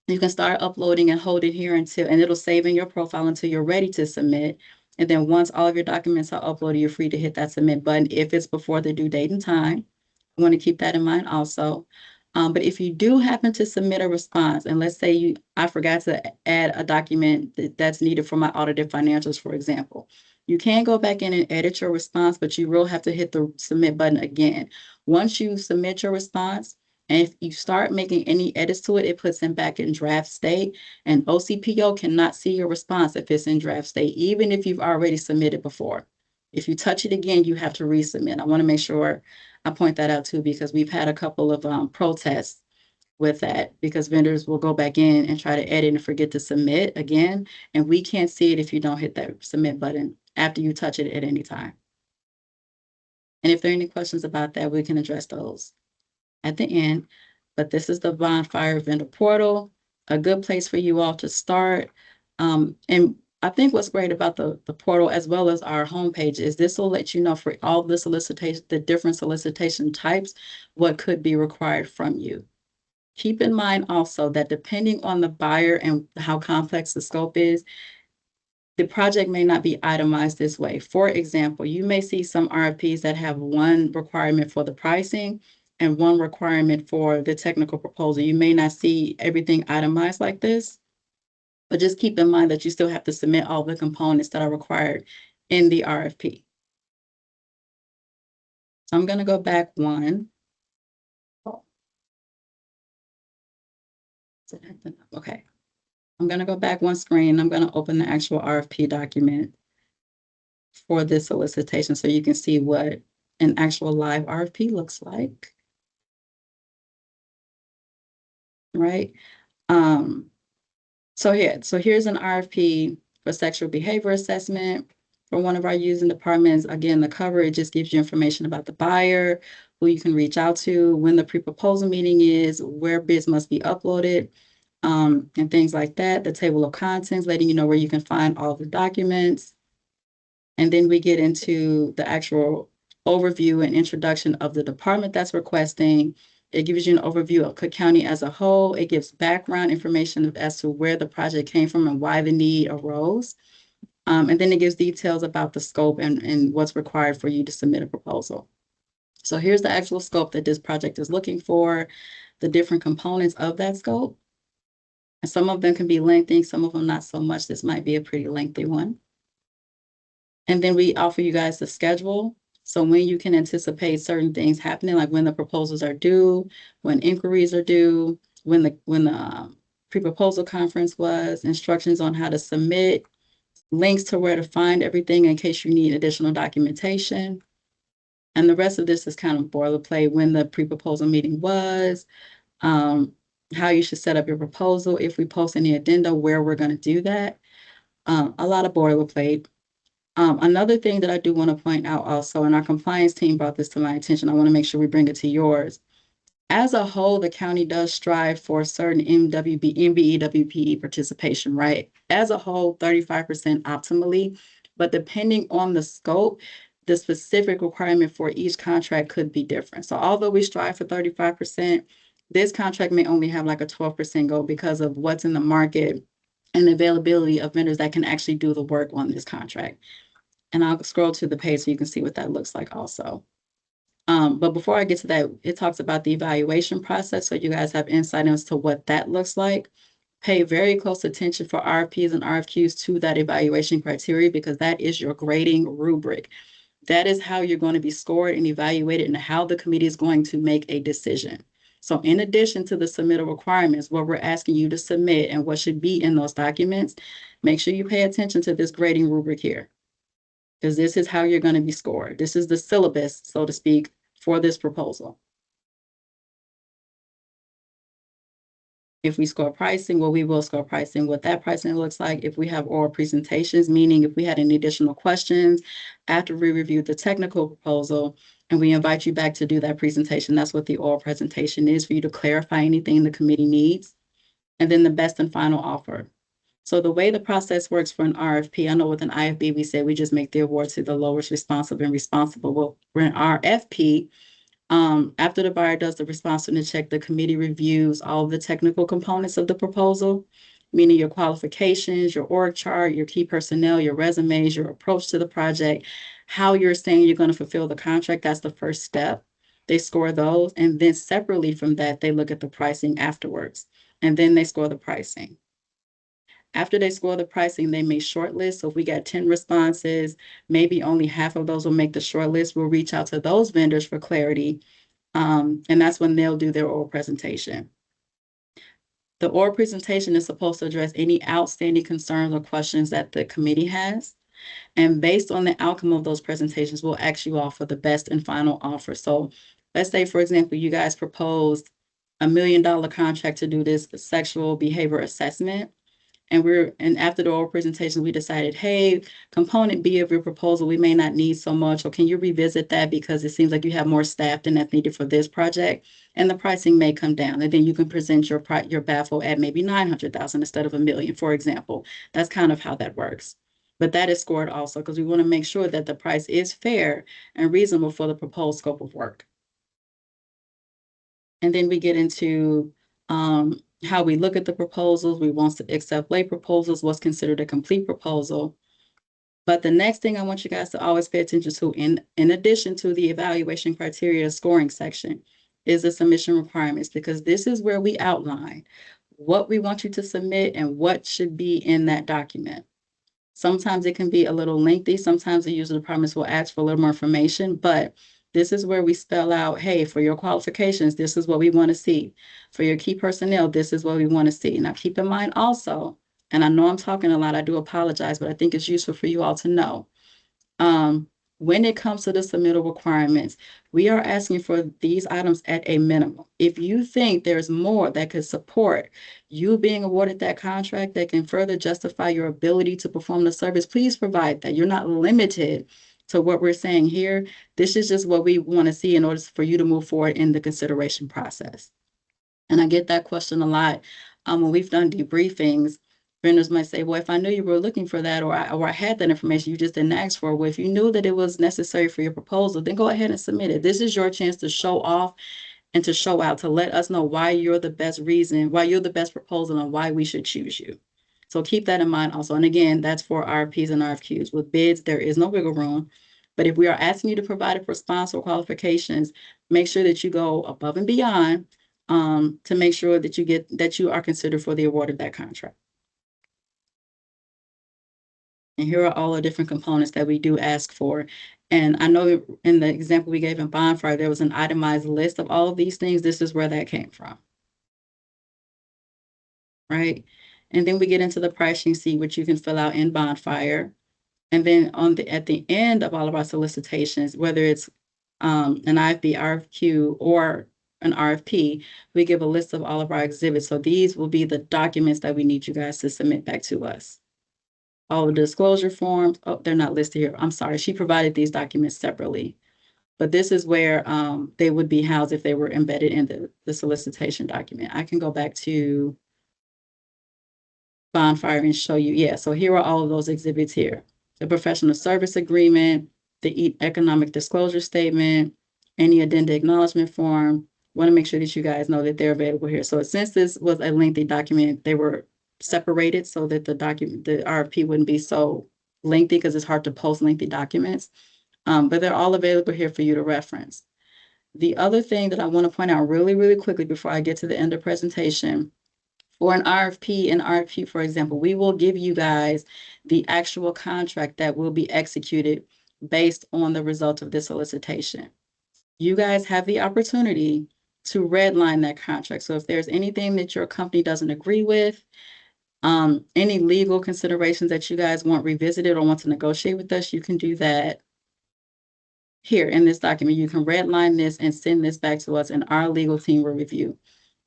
can start uploading and hold it here and it'll save in your profile until you're ready to submit. And then once all of your documents are uploaded, you're free to hit that submit button if it's before the due date and time. I want to keep that in mind also. But if you do happen to submit a response, and let's say I forgot to add a document that's needed for my audited financials, for example, you can go back in and edit your response, but you will have to hit the submit button again. Once you submit your response, and if you start making any edits to it, it puts them back in draft state, and OCPO cannot see your response if it's in draft state, even if you've already submitted before. If you touch it again, you have to resubmit. I want to make sure I point that out too, because we've had a couple of protests with that, because vendors will go back in and try to edit and forget to submit again, and we can't see it if you don't hit that submit button after you touch it at any time. And if there are any questions about that, we can address those at the end. But this is the Bonfire vendor portal, a good place for you all to start. And I think what's great about the portal as well as our homepage is this will let you know for all the different solicitation types, what could be required from you. Keep in mind also that depending on the buyer and how complex the scope is, the project may not be itemized this way. For example, you may see some RFPs that have one requirement for the pricing and one requirement for the technical proposal. You may not see everything itemized like this. But just keep in mind that you still have to submit all the components that are required in the RFP. So I'm going to go back one. Okay. I'm going to go back one screen. I'm going to open the actual RFP document for this solicitation so you can see what an actual live RFP looks like. Right? So here's an RFP for sexual behavior assessment. for one of our using departments. Again, the cover, it just gives you information about the buyer, who you can reach out to, when the pre-proposal meeting is, where bids must be uploaded, and things like that. The table of contents, letting you know where you can find all the documents. And then we get into the actual overview and introduction of the department that's requesting. It gives you an overview of Cook County as a whole. It gives background information as to where the project came from and why the need arose. And then it gives details about the scope and what's required for you to submit a proposal. So here's the actual scope that this project is looking for, the different components of that scope. And some of them can be lengthy, some of them not so much. This might be a pretty lengthy one. And then we offer you guys the schedule. So when you can anticipate certain things happening, like when the proposals are due, when inquiries are due, when the pre-proposal conference was, instructions on how to submit, links to where to find everything in case you need additional documentation. And the rest of this is kind of boilerplate, when the pre-proposal meeting was, how you should set up your proposal, if we post any addenda, where we're going to do that. A lot of boilerplate. Another thing that I do want to point out also, and our compliance team brought this to my attention, I want to make sure we bring it to yours. As a whole, the county does strive for certain MBE, WPE participation, right? As a whole, 35% optimally, but depending on the scope, the specific requirement for each contract could be different. So although we strive for 35%, this contract may only have like a 12% goal because of what's in the market and the availability of vendors that can actually do the work on this contract. And I'll scroll to the page so you can see what that looks like also. But before I get to that, it talks about the evaluation process. So you guys have insight as to what that looks like. Pay very close attention for RFPs and RFQs to that evaluation criteria, because that is your grading rubric. That is how you're going to be scored and evaluated and how the committee is going to make a decision. So in addition to the submittal requirements, what we're asking you to submit and what should be in those documents, make sure you pay attention to this grading rubric here, because this is how you're going to be scored. This is the syllabus, so to speak, for this proposal. If we score pricing, well, we will score pricing. What that pricing looks like, if we have oral presentations, meaning if we had any additional questions after we reviewed the technical proposal and we invite you back to do that presentation, that's what the oral presentation is, for you to clarify anything the committee needs. And then the best and final offer. So the way the process works for an RFP, I know with an IFB, we say we just make the award to the lowest responsive and responsible. Well, for an RFP, after the buyer does the responsiveness check, the committee reviews all of the technical components of the proposal, meaning your qualifications, your org chart, your key personnel, your resumes, your approach to the project, how you're saying you're going to fulfill the contract. That's the first step. They score those. And then separately from that, they look at the pricing afterwards. And then they score the pricing. After they score the pricing, they may shortlist. So if we got 10 responses, maybe only half of those will make the shortlist. We'll reach out to those vendors for clarity. And that's when they'll do their oral presentation. The oral presentation is supposed to address any outstanding concerns or questions that the committee has. And based on the outcome of those presentations, we'll ask you all for the best and final offer. So let's say, for example, you guys proposed $1 million contract to do this sexual behavior assessment. And after the oral presentation, we decided, hey, component B of your proposal, we may not need so much, or can you revisit that because it seems like you have more staff than that's needed for this project, and the pricing may come down, and then you can present your BAFO at maybe 900,000 instead of $1 million, for example. That's kind of how that works. But that is scored also because we want to make sure that the price is fair and reasonable for the proposed scope of work. And then we get into how we look at the proposals. We want to accept late proposals, what's considered a complete proposal. But the next thing I want you guys to always pay attention to, in addition to the evaluation criteria scoring section, is the submission requirements, because this is where we outline what we want you to submit and what should be in that document. Sometimes it can be a little lengthy. Sometimes the user departments will ask for a little more information, but this is where we spell out, hey, for your qualifications, this is what we want to see. For your key personnel, this is what we want to see. Now, keep in mind also, and I know I'm talking a lot, I do apologize, but I think it's useful for you all to know. when it comes to the submittal requirements, we are asking for these items at a minimum. If you think there's more that could support you being awarded that contract that can further justify your ability to perform the service, please provide that. You're not limited to what we're saying here. This is just what we want to see in order for you to move forward in the consideration process. And I get that question a lot. When we've done debriefings, vendors might say, well, if I knew you were looking for that, or I had that information, you just didn't ask for it. Well, if you knew that it was necessary for your proposal, then go ahead and submit it. This is your chance to show off and to show out, to let us know why you're the best reason, why you're the best proposal, and why we should choose you. So keep that in mind also. And again, that's for RFPs and RFQs. With bids, there is no wiggle room. But if we are asking you to provide a response or qualifications, make sure that you go above and beyond to make sure that you are considered for the award of that contract. And here are all the different components that we do ask for. And I know in the example we gave in Bonfire, there was an itemized list of all of these things. This is where that came from. Right? And then we get into the pricing sheet, which you can fill out in Bonfire. And then at the end of all of our solicitations, whether it's an IFB, RFQ, or an RFP, we give a list of all of our exhibits. So these will be the documents that we need you guys to submit back to us. All of the disclosure forms, oh, they're not listed here. I'm sorry, she provided these documents separately. But this is where they would be housed if they were embedded in the solicitation document. I can go back to Bonfire and show you. Yeah, so here are all of those exhibits here. The professional service agreement, the economic disclosure statement, any addenda acknowledgement form. Want to make sure that you guys know that they're available here. So since this was a lengthy document, they were separated so that the RFP wouldn't be so lengthy because it's hard to post lengthy documents. But they're all available here for you to reference. The other thing that I want to point out really, really quickly before I get to the end of presentation, for an RFP and RFQ, for example, we will give you guys the actual contract that will be executed based on the result of this solicitation. You guys have the opportunity to redline that contract. So if there's anything that your company doesn't agree with, any legal considerations that you guys want revisited or want to negotiate with us, you can do that here in this document. You can redline this and send this back to us, and our legal team will review.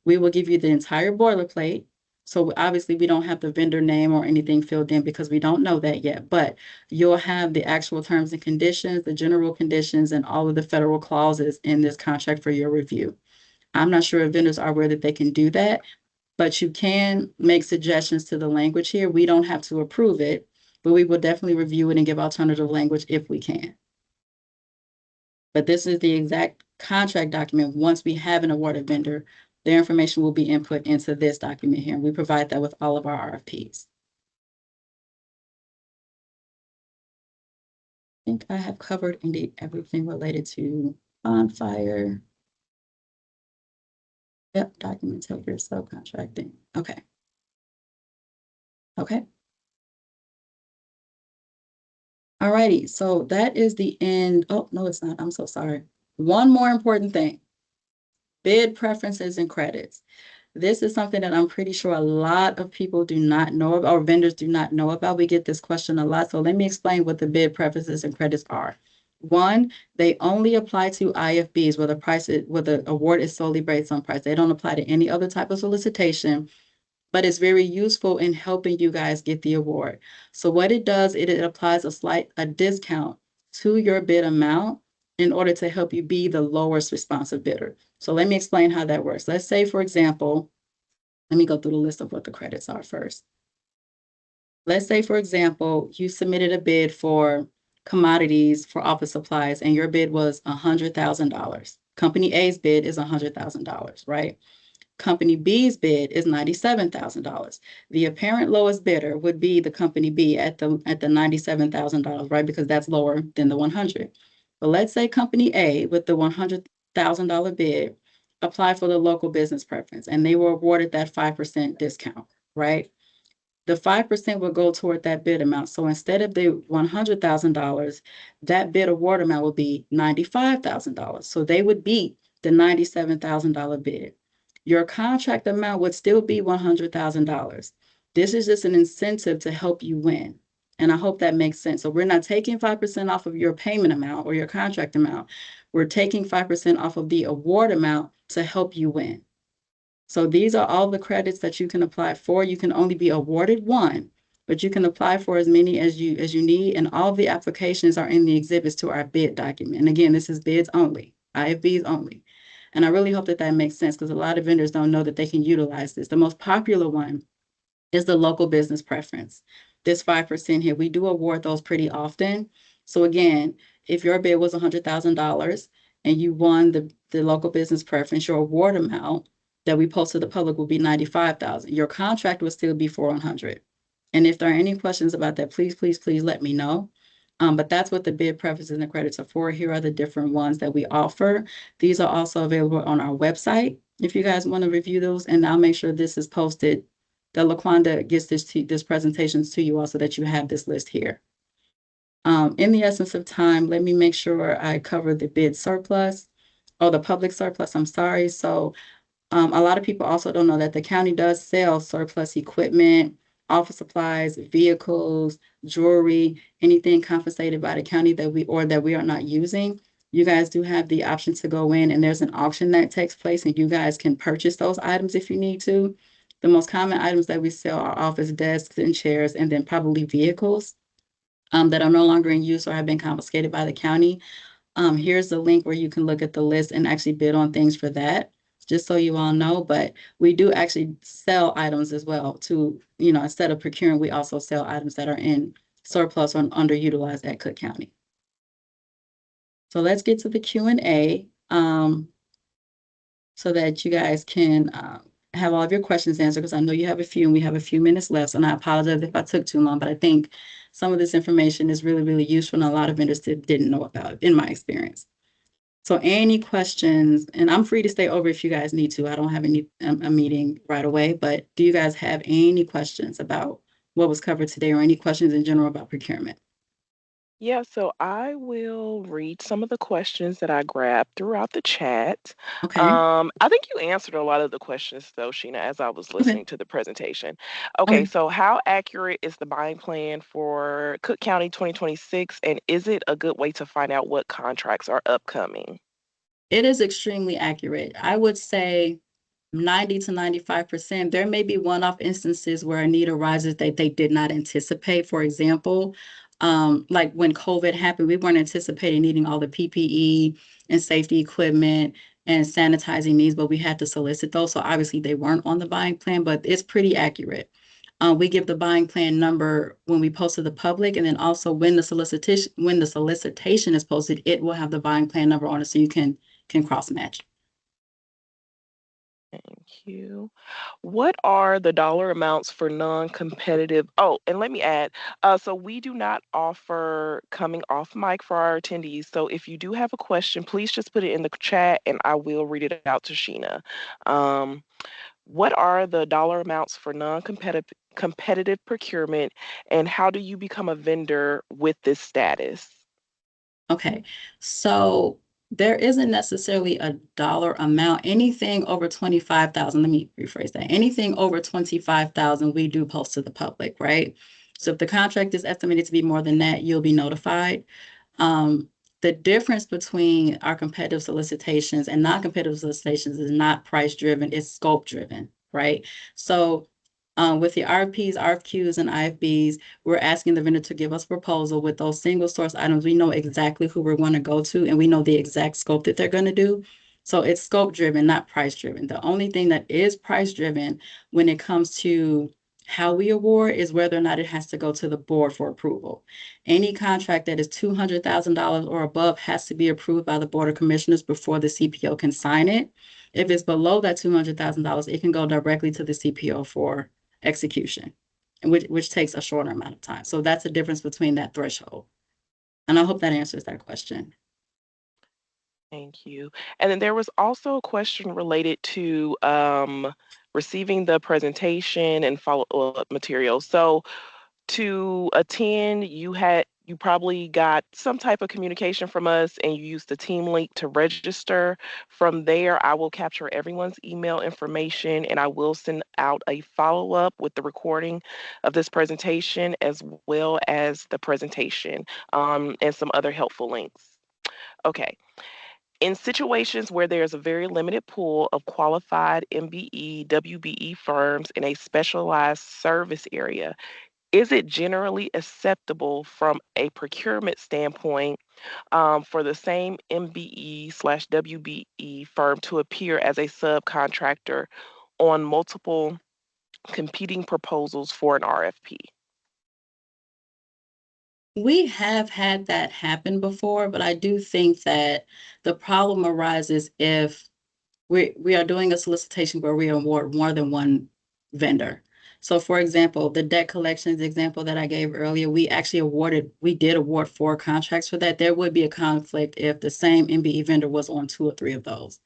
We will give you the entire boilerplate. So obviously we don't have the vendor name or anything filled in because we don't know that yet, but you'll have the actual terms and conditions, the general conditions, and all of the federal clauses in this contract for your review. I'm not sure if vendors are aware that they can do that, but you can make suggestions to the language here. We don't have to approve it, but we will definitely review it and give alternative language if we can. But this is the exact contract document. Once we have an awarded vendor, their information will be input into this document here. We provide that with all of our RFPs. I think I have covered indeed everything related to Bonfire. Yep, document taker, subcontracting. Okay. Okay. All righty, so that is the end. Oh, no, it's not. I'm so sorry. One more important thing. Bid preferences and credits. This is something that I'm pretty sure a lot of people do not know about, or vendors do not know about. We get this question a lot. So let me explain what the bid preferences and credits are. One, they only apply to IFBs where the award is solely based on price. They don't apply to any other type of solicitation, but it's very useful in helping you guys get the award. So what it does, it applies a discount to your bid amount in order to help you be the lowest responsive bidder. So let me explain how that works. Let's say, for example, let me go through the list of what the credits are first. Let's say, for example, you submitted a bid for commodities for office supplies, and your bid was $100,000. Company A's bid is $100,000, right? Company B's bid is $97,000. The apparent lowest bidder would be the company B at the $97,000, right? Because that's lower than the 100. But let's say company A with the $100,000 bid applied for the local business preference, and they were awarded that 5% discount, right? The 5% will go toward that bid amount. So instead of the $100,000, that bid award amount will be $95,000. So they would beat the $97,000 bid. Your contract amount would still be $100,000. This is just an incentive to help you win. And I hope that makes sense. So we're not taking 5% off of your payment amount or your contract amount. We're taking 5% off of the award amount to help you win. So these are all the credits that you can apply for. You can only be awarded one, but you can apply for as many as you need. And all the applications are in the exhibits to our bid document. And again, this is bids only, IFBs only. And I really hope that that makes sense because a lot of vendors don't know that they can utilize this. The most popular one is the local business preference. This 5% here, we do award those pretty often. So again, if your bid was $100,000 and you won the local business preference, your award amount that we post to the public will be 95,000. Your contract will still be for 100. And if there are any questions about that, please let me know. But that's what the bid preferences and the credits are for. Here are the different ones that we offer. These are also available on our website if you guys want to review those, and I'll make sure this is posted, that LaQuanda gets this presentations to you also, that you have this list here. In the essence of time, let me make sure I cover the bid surplus, or the public surplus, I'm sorry. So a lot of people also don't know that the county does sell surplus equipment, office supplies, vehicles, jewelry, anything confiscated by the county that we are not using. You guys do have the option to go in, and there's an auction that takes place, and you guys can purchase those items if you need to. The most common items that we sell are office desks and chairs, and then probably vehicles that are no longer in use or have been confiscated by the county. Here's the link where you can look at the list and actually bid on things for that, just so you all know. But we do actually sell items as well to, instead of procuring, we also sell items that are in surplus or underutilized at Cook County. So let's get to the Q&A so that you guys can have all of your questions answered, because I know you have a few and we have a few minutes left. And I apologize if I took too long, but I think some of this information is really, really useful, and a lot of vendors didn't know about it, in my experience. So any questions, and I'm free to stay over if you guys need to. I don't have a meeting right away, but do you guys have any questions about what was covered today, or any questions in general about procurement? Yeah, so I will read some of the questions that I grabbed throughout the chat. Okay. I think you answered a lot of the questions though, Sheena, as I was Okay. listening to the presentation. Okay, Okay. so how accurate is the buying plan for Cook County 2026, and is it a good way to find out what contracts are upcoming? It is extremely accurate. I would say 90 to 95%. There may be one-off instances where a need arises that they did not anticipate. For example, like when COVID happened, we weren't anticipating needing all the PPE and safety equipment and sanitizing needs, but we had to solicit those. So obviously they weren't on the buying plan, but it's pretty accurate. We give the buying plan number when we post to the public, and then also when the solicitation is posted, it will have the buying plan number on it, so you can cross match. Thank you. What are the dollar amounts for non-competitive? Oh, and let me add, so we do not offer coming off mic for our attendees. So if you do have a question, please just put it in the chat and I will read it out to Sheena. What are the dollar amounts for non-competitive procurement, and how do you become a vendor with this status? Okay, so there isn't necessarily a dollar amount. Anything over 25,000, let me rephrase that. Anything over 25,000, we do post to the public, right? So if the contract is estimated to be more than that, you'll be notified. The difference between our competitive solicitations and non-competitive solicitations is not price driven, it's scope driven, right? So with the RFPs, RFQs, and IFBs, we're asking the vendor to give us a proposal with those single source items. We know exactly who we're going to go to, and we know the exact scope that they're going to do. So it's scope driven, not price driven. The only thing that is price driven when it comes to how we award is whether or not it has to go to the board for approval. Any contract that is $200,000 or above has to be approved by the Board of Commissioners before the CPO can sign it. If it's below that $200,000, it can go directly to the CPO for execution, which takes a shorter amount of time. So that's the difference between that threshold. And I hope that answers that question. Thank you. And then there was also a question related to receiving the presentation and follow-up material. So to attend, you probably got some type of communication from us and you used the team link to register. From there, I will capture everyone's email information and I will send out a follow-up with the recording of this presentation as well as the presentation and some other helpful links. Okay. In situations where there's a very limited pool of qualified MBE, WBE firms in a specialized service area, is it generally acceptable from a procurement standpoint for the same MBE/WBE firm to appear as a subcontractor on multiple competing proposals for an RFP? We have had that happen before, but I do think that the problem arises if we are doing a solicitation where we award more than one vendor. So for example, the debt collections example that I gave earlier, we did award 4 contracts for that. There would be a conflict if the same MBE vendor was on 2 or 3 of those.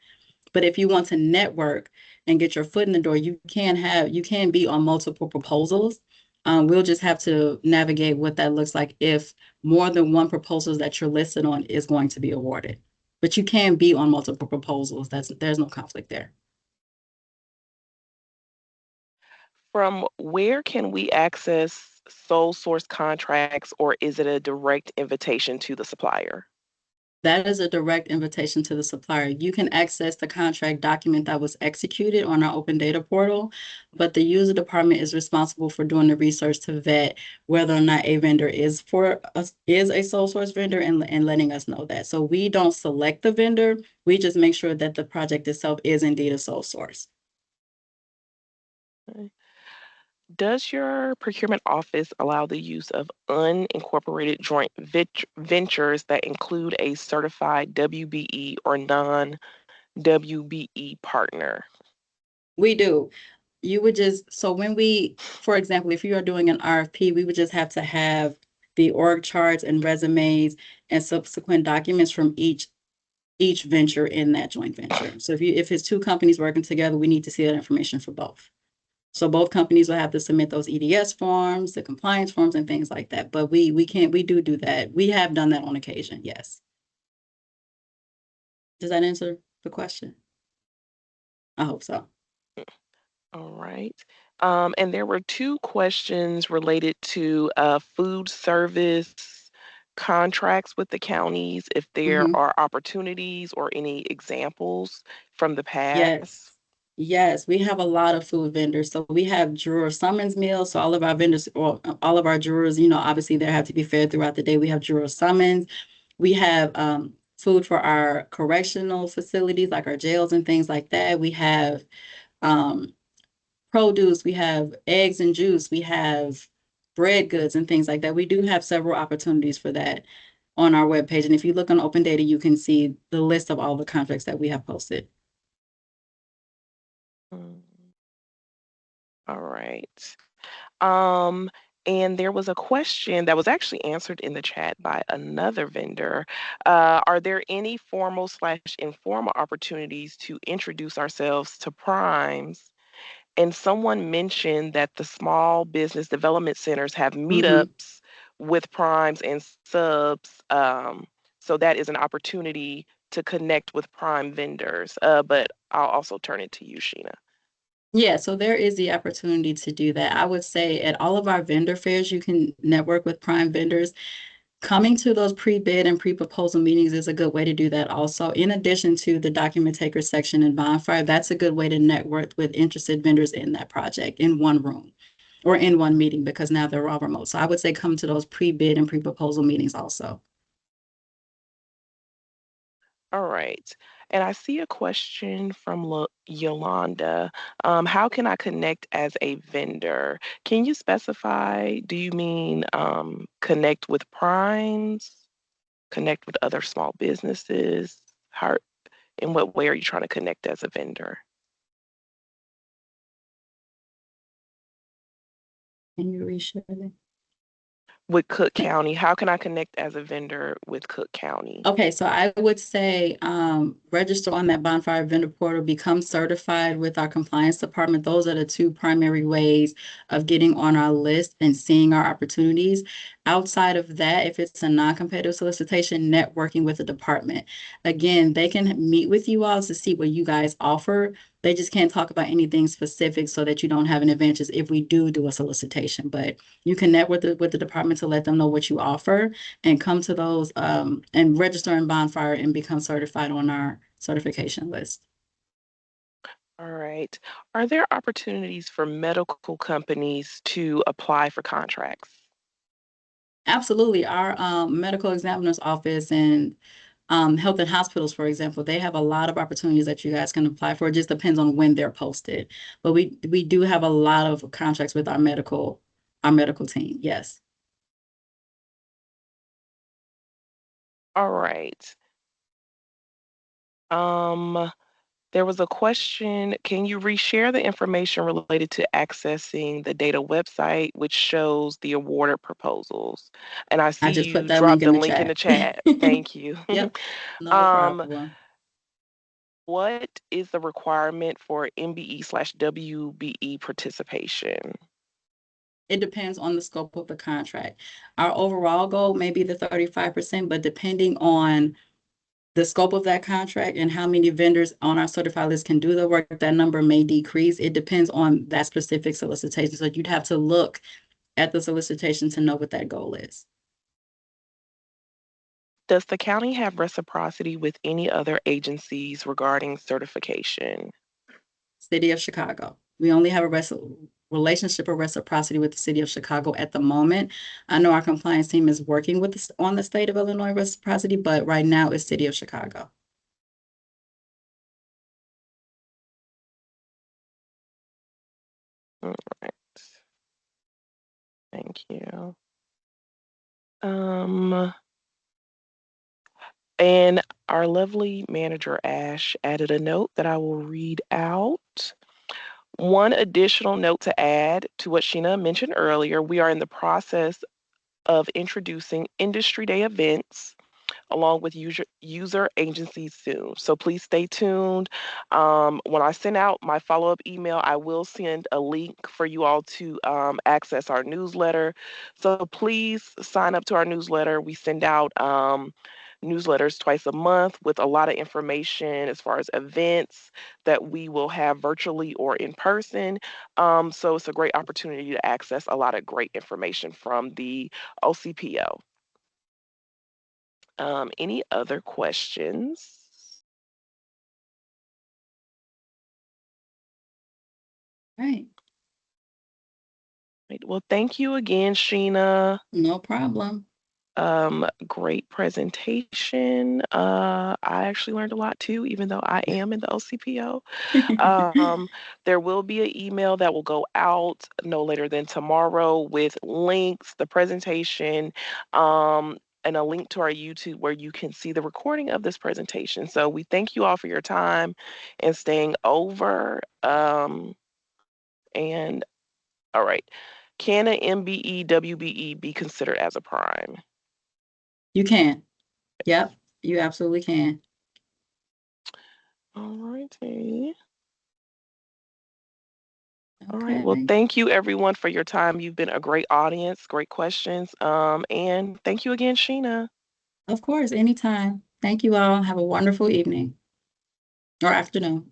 But if you want to network and get your foot in the door, you can be on multiple proposals. We'll just have to navigate what that looks like if more than one proposal that you're listed on is going to be awarded. But you can be on multiple proposals. There's no conflict there. From where can we access sole source contracts, or is it a direct invitation to the supplier? That is a direct invitation to the supplier. You can access the contract document that was executed on our open data portal, but the user department is responsible for doing the research to vet whether or not a vendor is a sole source vendor and letting us know that. So we don't select the vendor. We just make sure that the project itself is indeed a sole source. Okay. Does your procurement office allow the use of unincorporated joint ventures that include a certified WBE or non-WBE partner? We do. For example, if you are doing an RFP, we would just have to have the org charts and resumes and subsequent documents from each venture in that joint venture. So if it's 2 companies working together, we need to see that information for both. So both companies will have to submit those EDS forms, the compliance forms, and things like that. But we do that. We have done that on occasion, yes. Does that answer the question? I hope so. All right. And there were 2 questions related to food service contracts with the counties, if there Mhm. are opportunities or any examples from the past. Yes. Yes, we have a lot of food vendors. So we have juror summons meals. So all of our vendors, or all of our jurors, obviously they have to be fed throughout the day. We have juror summons. We have food for our correctional facilities, like our jails and things like that. We have um, produce. We have eggs and juice. We have bread goods and things like that. We do have several opportunities for that on our webpage. And if you look on open data, you can see the list of all the contracts that we have posted. Mm, all right. Um, and there was a question that was actually answered in the chat by another vendor. Are there any formal/informal opportunities to introduce ourselves to primes? And someone mentioned that the small business development centers have Mhm. meetups with primes and subs. So that is an opportunity to connect with prime vendors. But I'll also turn it to you, Sheena. Yeah, so there is the opportunity to do that. I would say at all of our vendor fairs, you can network with prime vendors. Coming to those pre-bid and pre-proposal meetings is a good way to do that also. In addition to the document taker section in Bonfire, that's a good way to network with interested vendors in that project in one room or in one meeting, because now they're all remote. So I would say come to those pre-bid and pre-proposal meetings also. All right. And I see a question from Yolanda. How can I connect as a vendor? Can you specify? Do you mean connect with primes, connect with other small businesses? How, in what way are you trying to connect as a vendor? Can you reshare that? With Cook County, how can I connect as a vendor with Cook County? Okay, so I would say register on that Bonfire vendor portal, become certified with our compliance department. Those are the 2 primary ways of getting on our list and seeing our opportunities. Outside of that, if it's a non-competitive solicitation, networking with the department. Again, they can meet with you all to see what you guys offer. They just can't talk about anything specific so that you don't have an advantage if we do a solicitation. But you can network with the department to let them know what you offer and come to those and register in Bonfire and become certified on our certification list. All right. Are there opportunities for medical companies to apply for contracts? Absolutely. Our medical examiner's office and health and hospitals, for example, they have a lot of opportunities that you guys can apply for. It just depends on when they're posted. But we do have a lot of contracts with our medical team. Yes. All right. Um, there was a question. Can you reshare the information related to accessing the data website, which shows the awarded proposals? And I I see just put you that link dropped in the the link in chat. the chat. Thank you. Yep. No um, problem. what is the requirement for MBE/WBE participation? It depends on the scope of the contract. Our overall goal may be the 35%, but depending on the scope of that contract and how many vendors on our certified list can do the work, that number may decrease. It depends on that specific solicitation. So you'd have to look at the solicitation to know what that goal is. Does the county have reciprocity with any other agencies regarding certification? City of Chicago. We only have a relationship or reciprocity with the city of Chicago at the moment. I know our compliance team is working with on the state of Illinois reciprocity, but right now it's city of Chicago. All right. Thank you. Um, and our lovely manager, Ash, added a note that I will read out. One additional note to add to what Sheena mentioned earlier, we are in the process of introducing industry day events along with user agencies soon. So please stay tuned. When I send out my follow-up email, I will send a link for you all to access our newsletter. So please sign up to our newsletter. We send out newsletters twice a month with a lot of information as far as events that we will have virtually or in person. So it's a great opportunity to access a lot of great information from the OCPO. Any other questions? Right. Right. Well, thank you again, Sheena. No problem. Great presentation. I actually learned a lot too, even though I am in the OCPO. There will be an email that will go out no later than tomorrow with links, the presentation, and a link to our YouTube where you can see the recording of this presentation. So we thank you all for your time and staying over. And all right, can an MBE WBE be considered as a prime? You can. Yep, you absolutely can. All righty. All right. Well, Okay. thank you everyone for your time. You've been a great audience, great questions. And thank you again, Sheena. Of course, anytime. Thank you all. Have a wonderful evening or afternoon.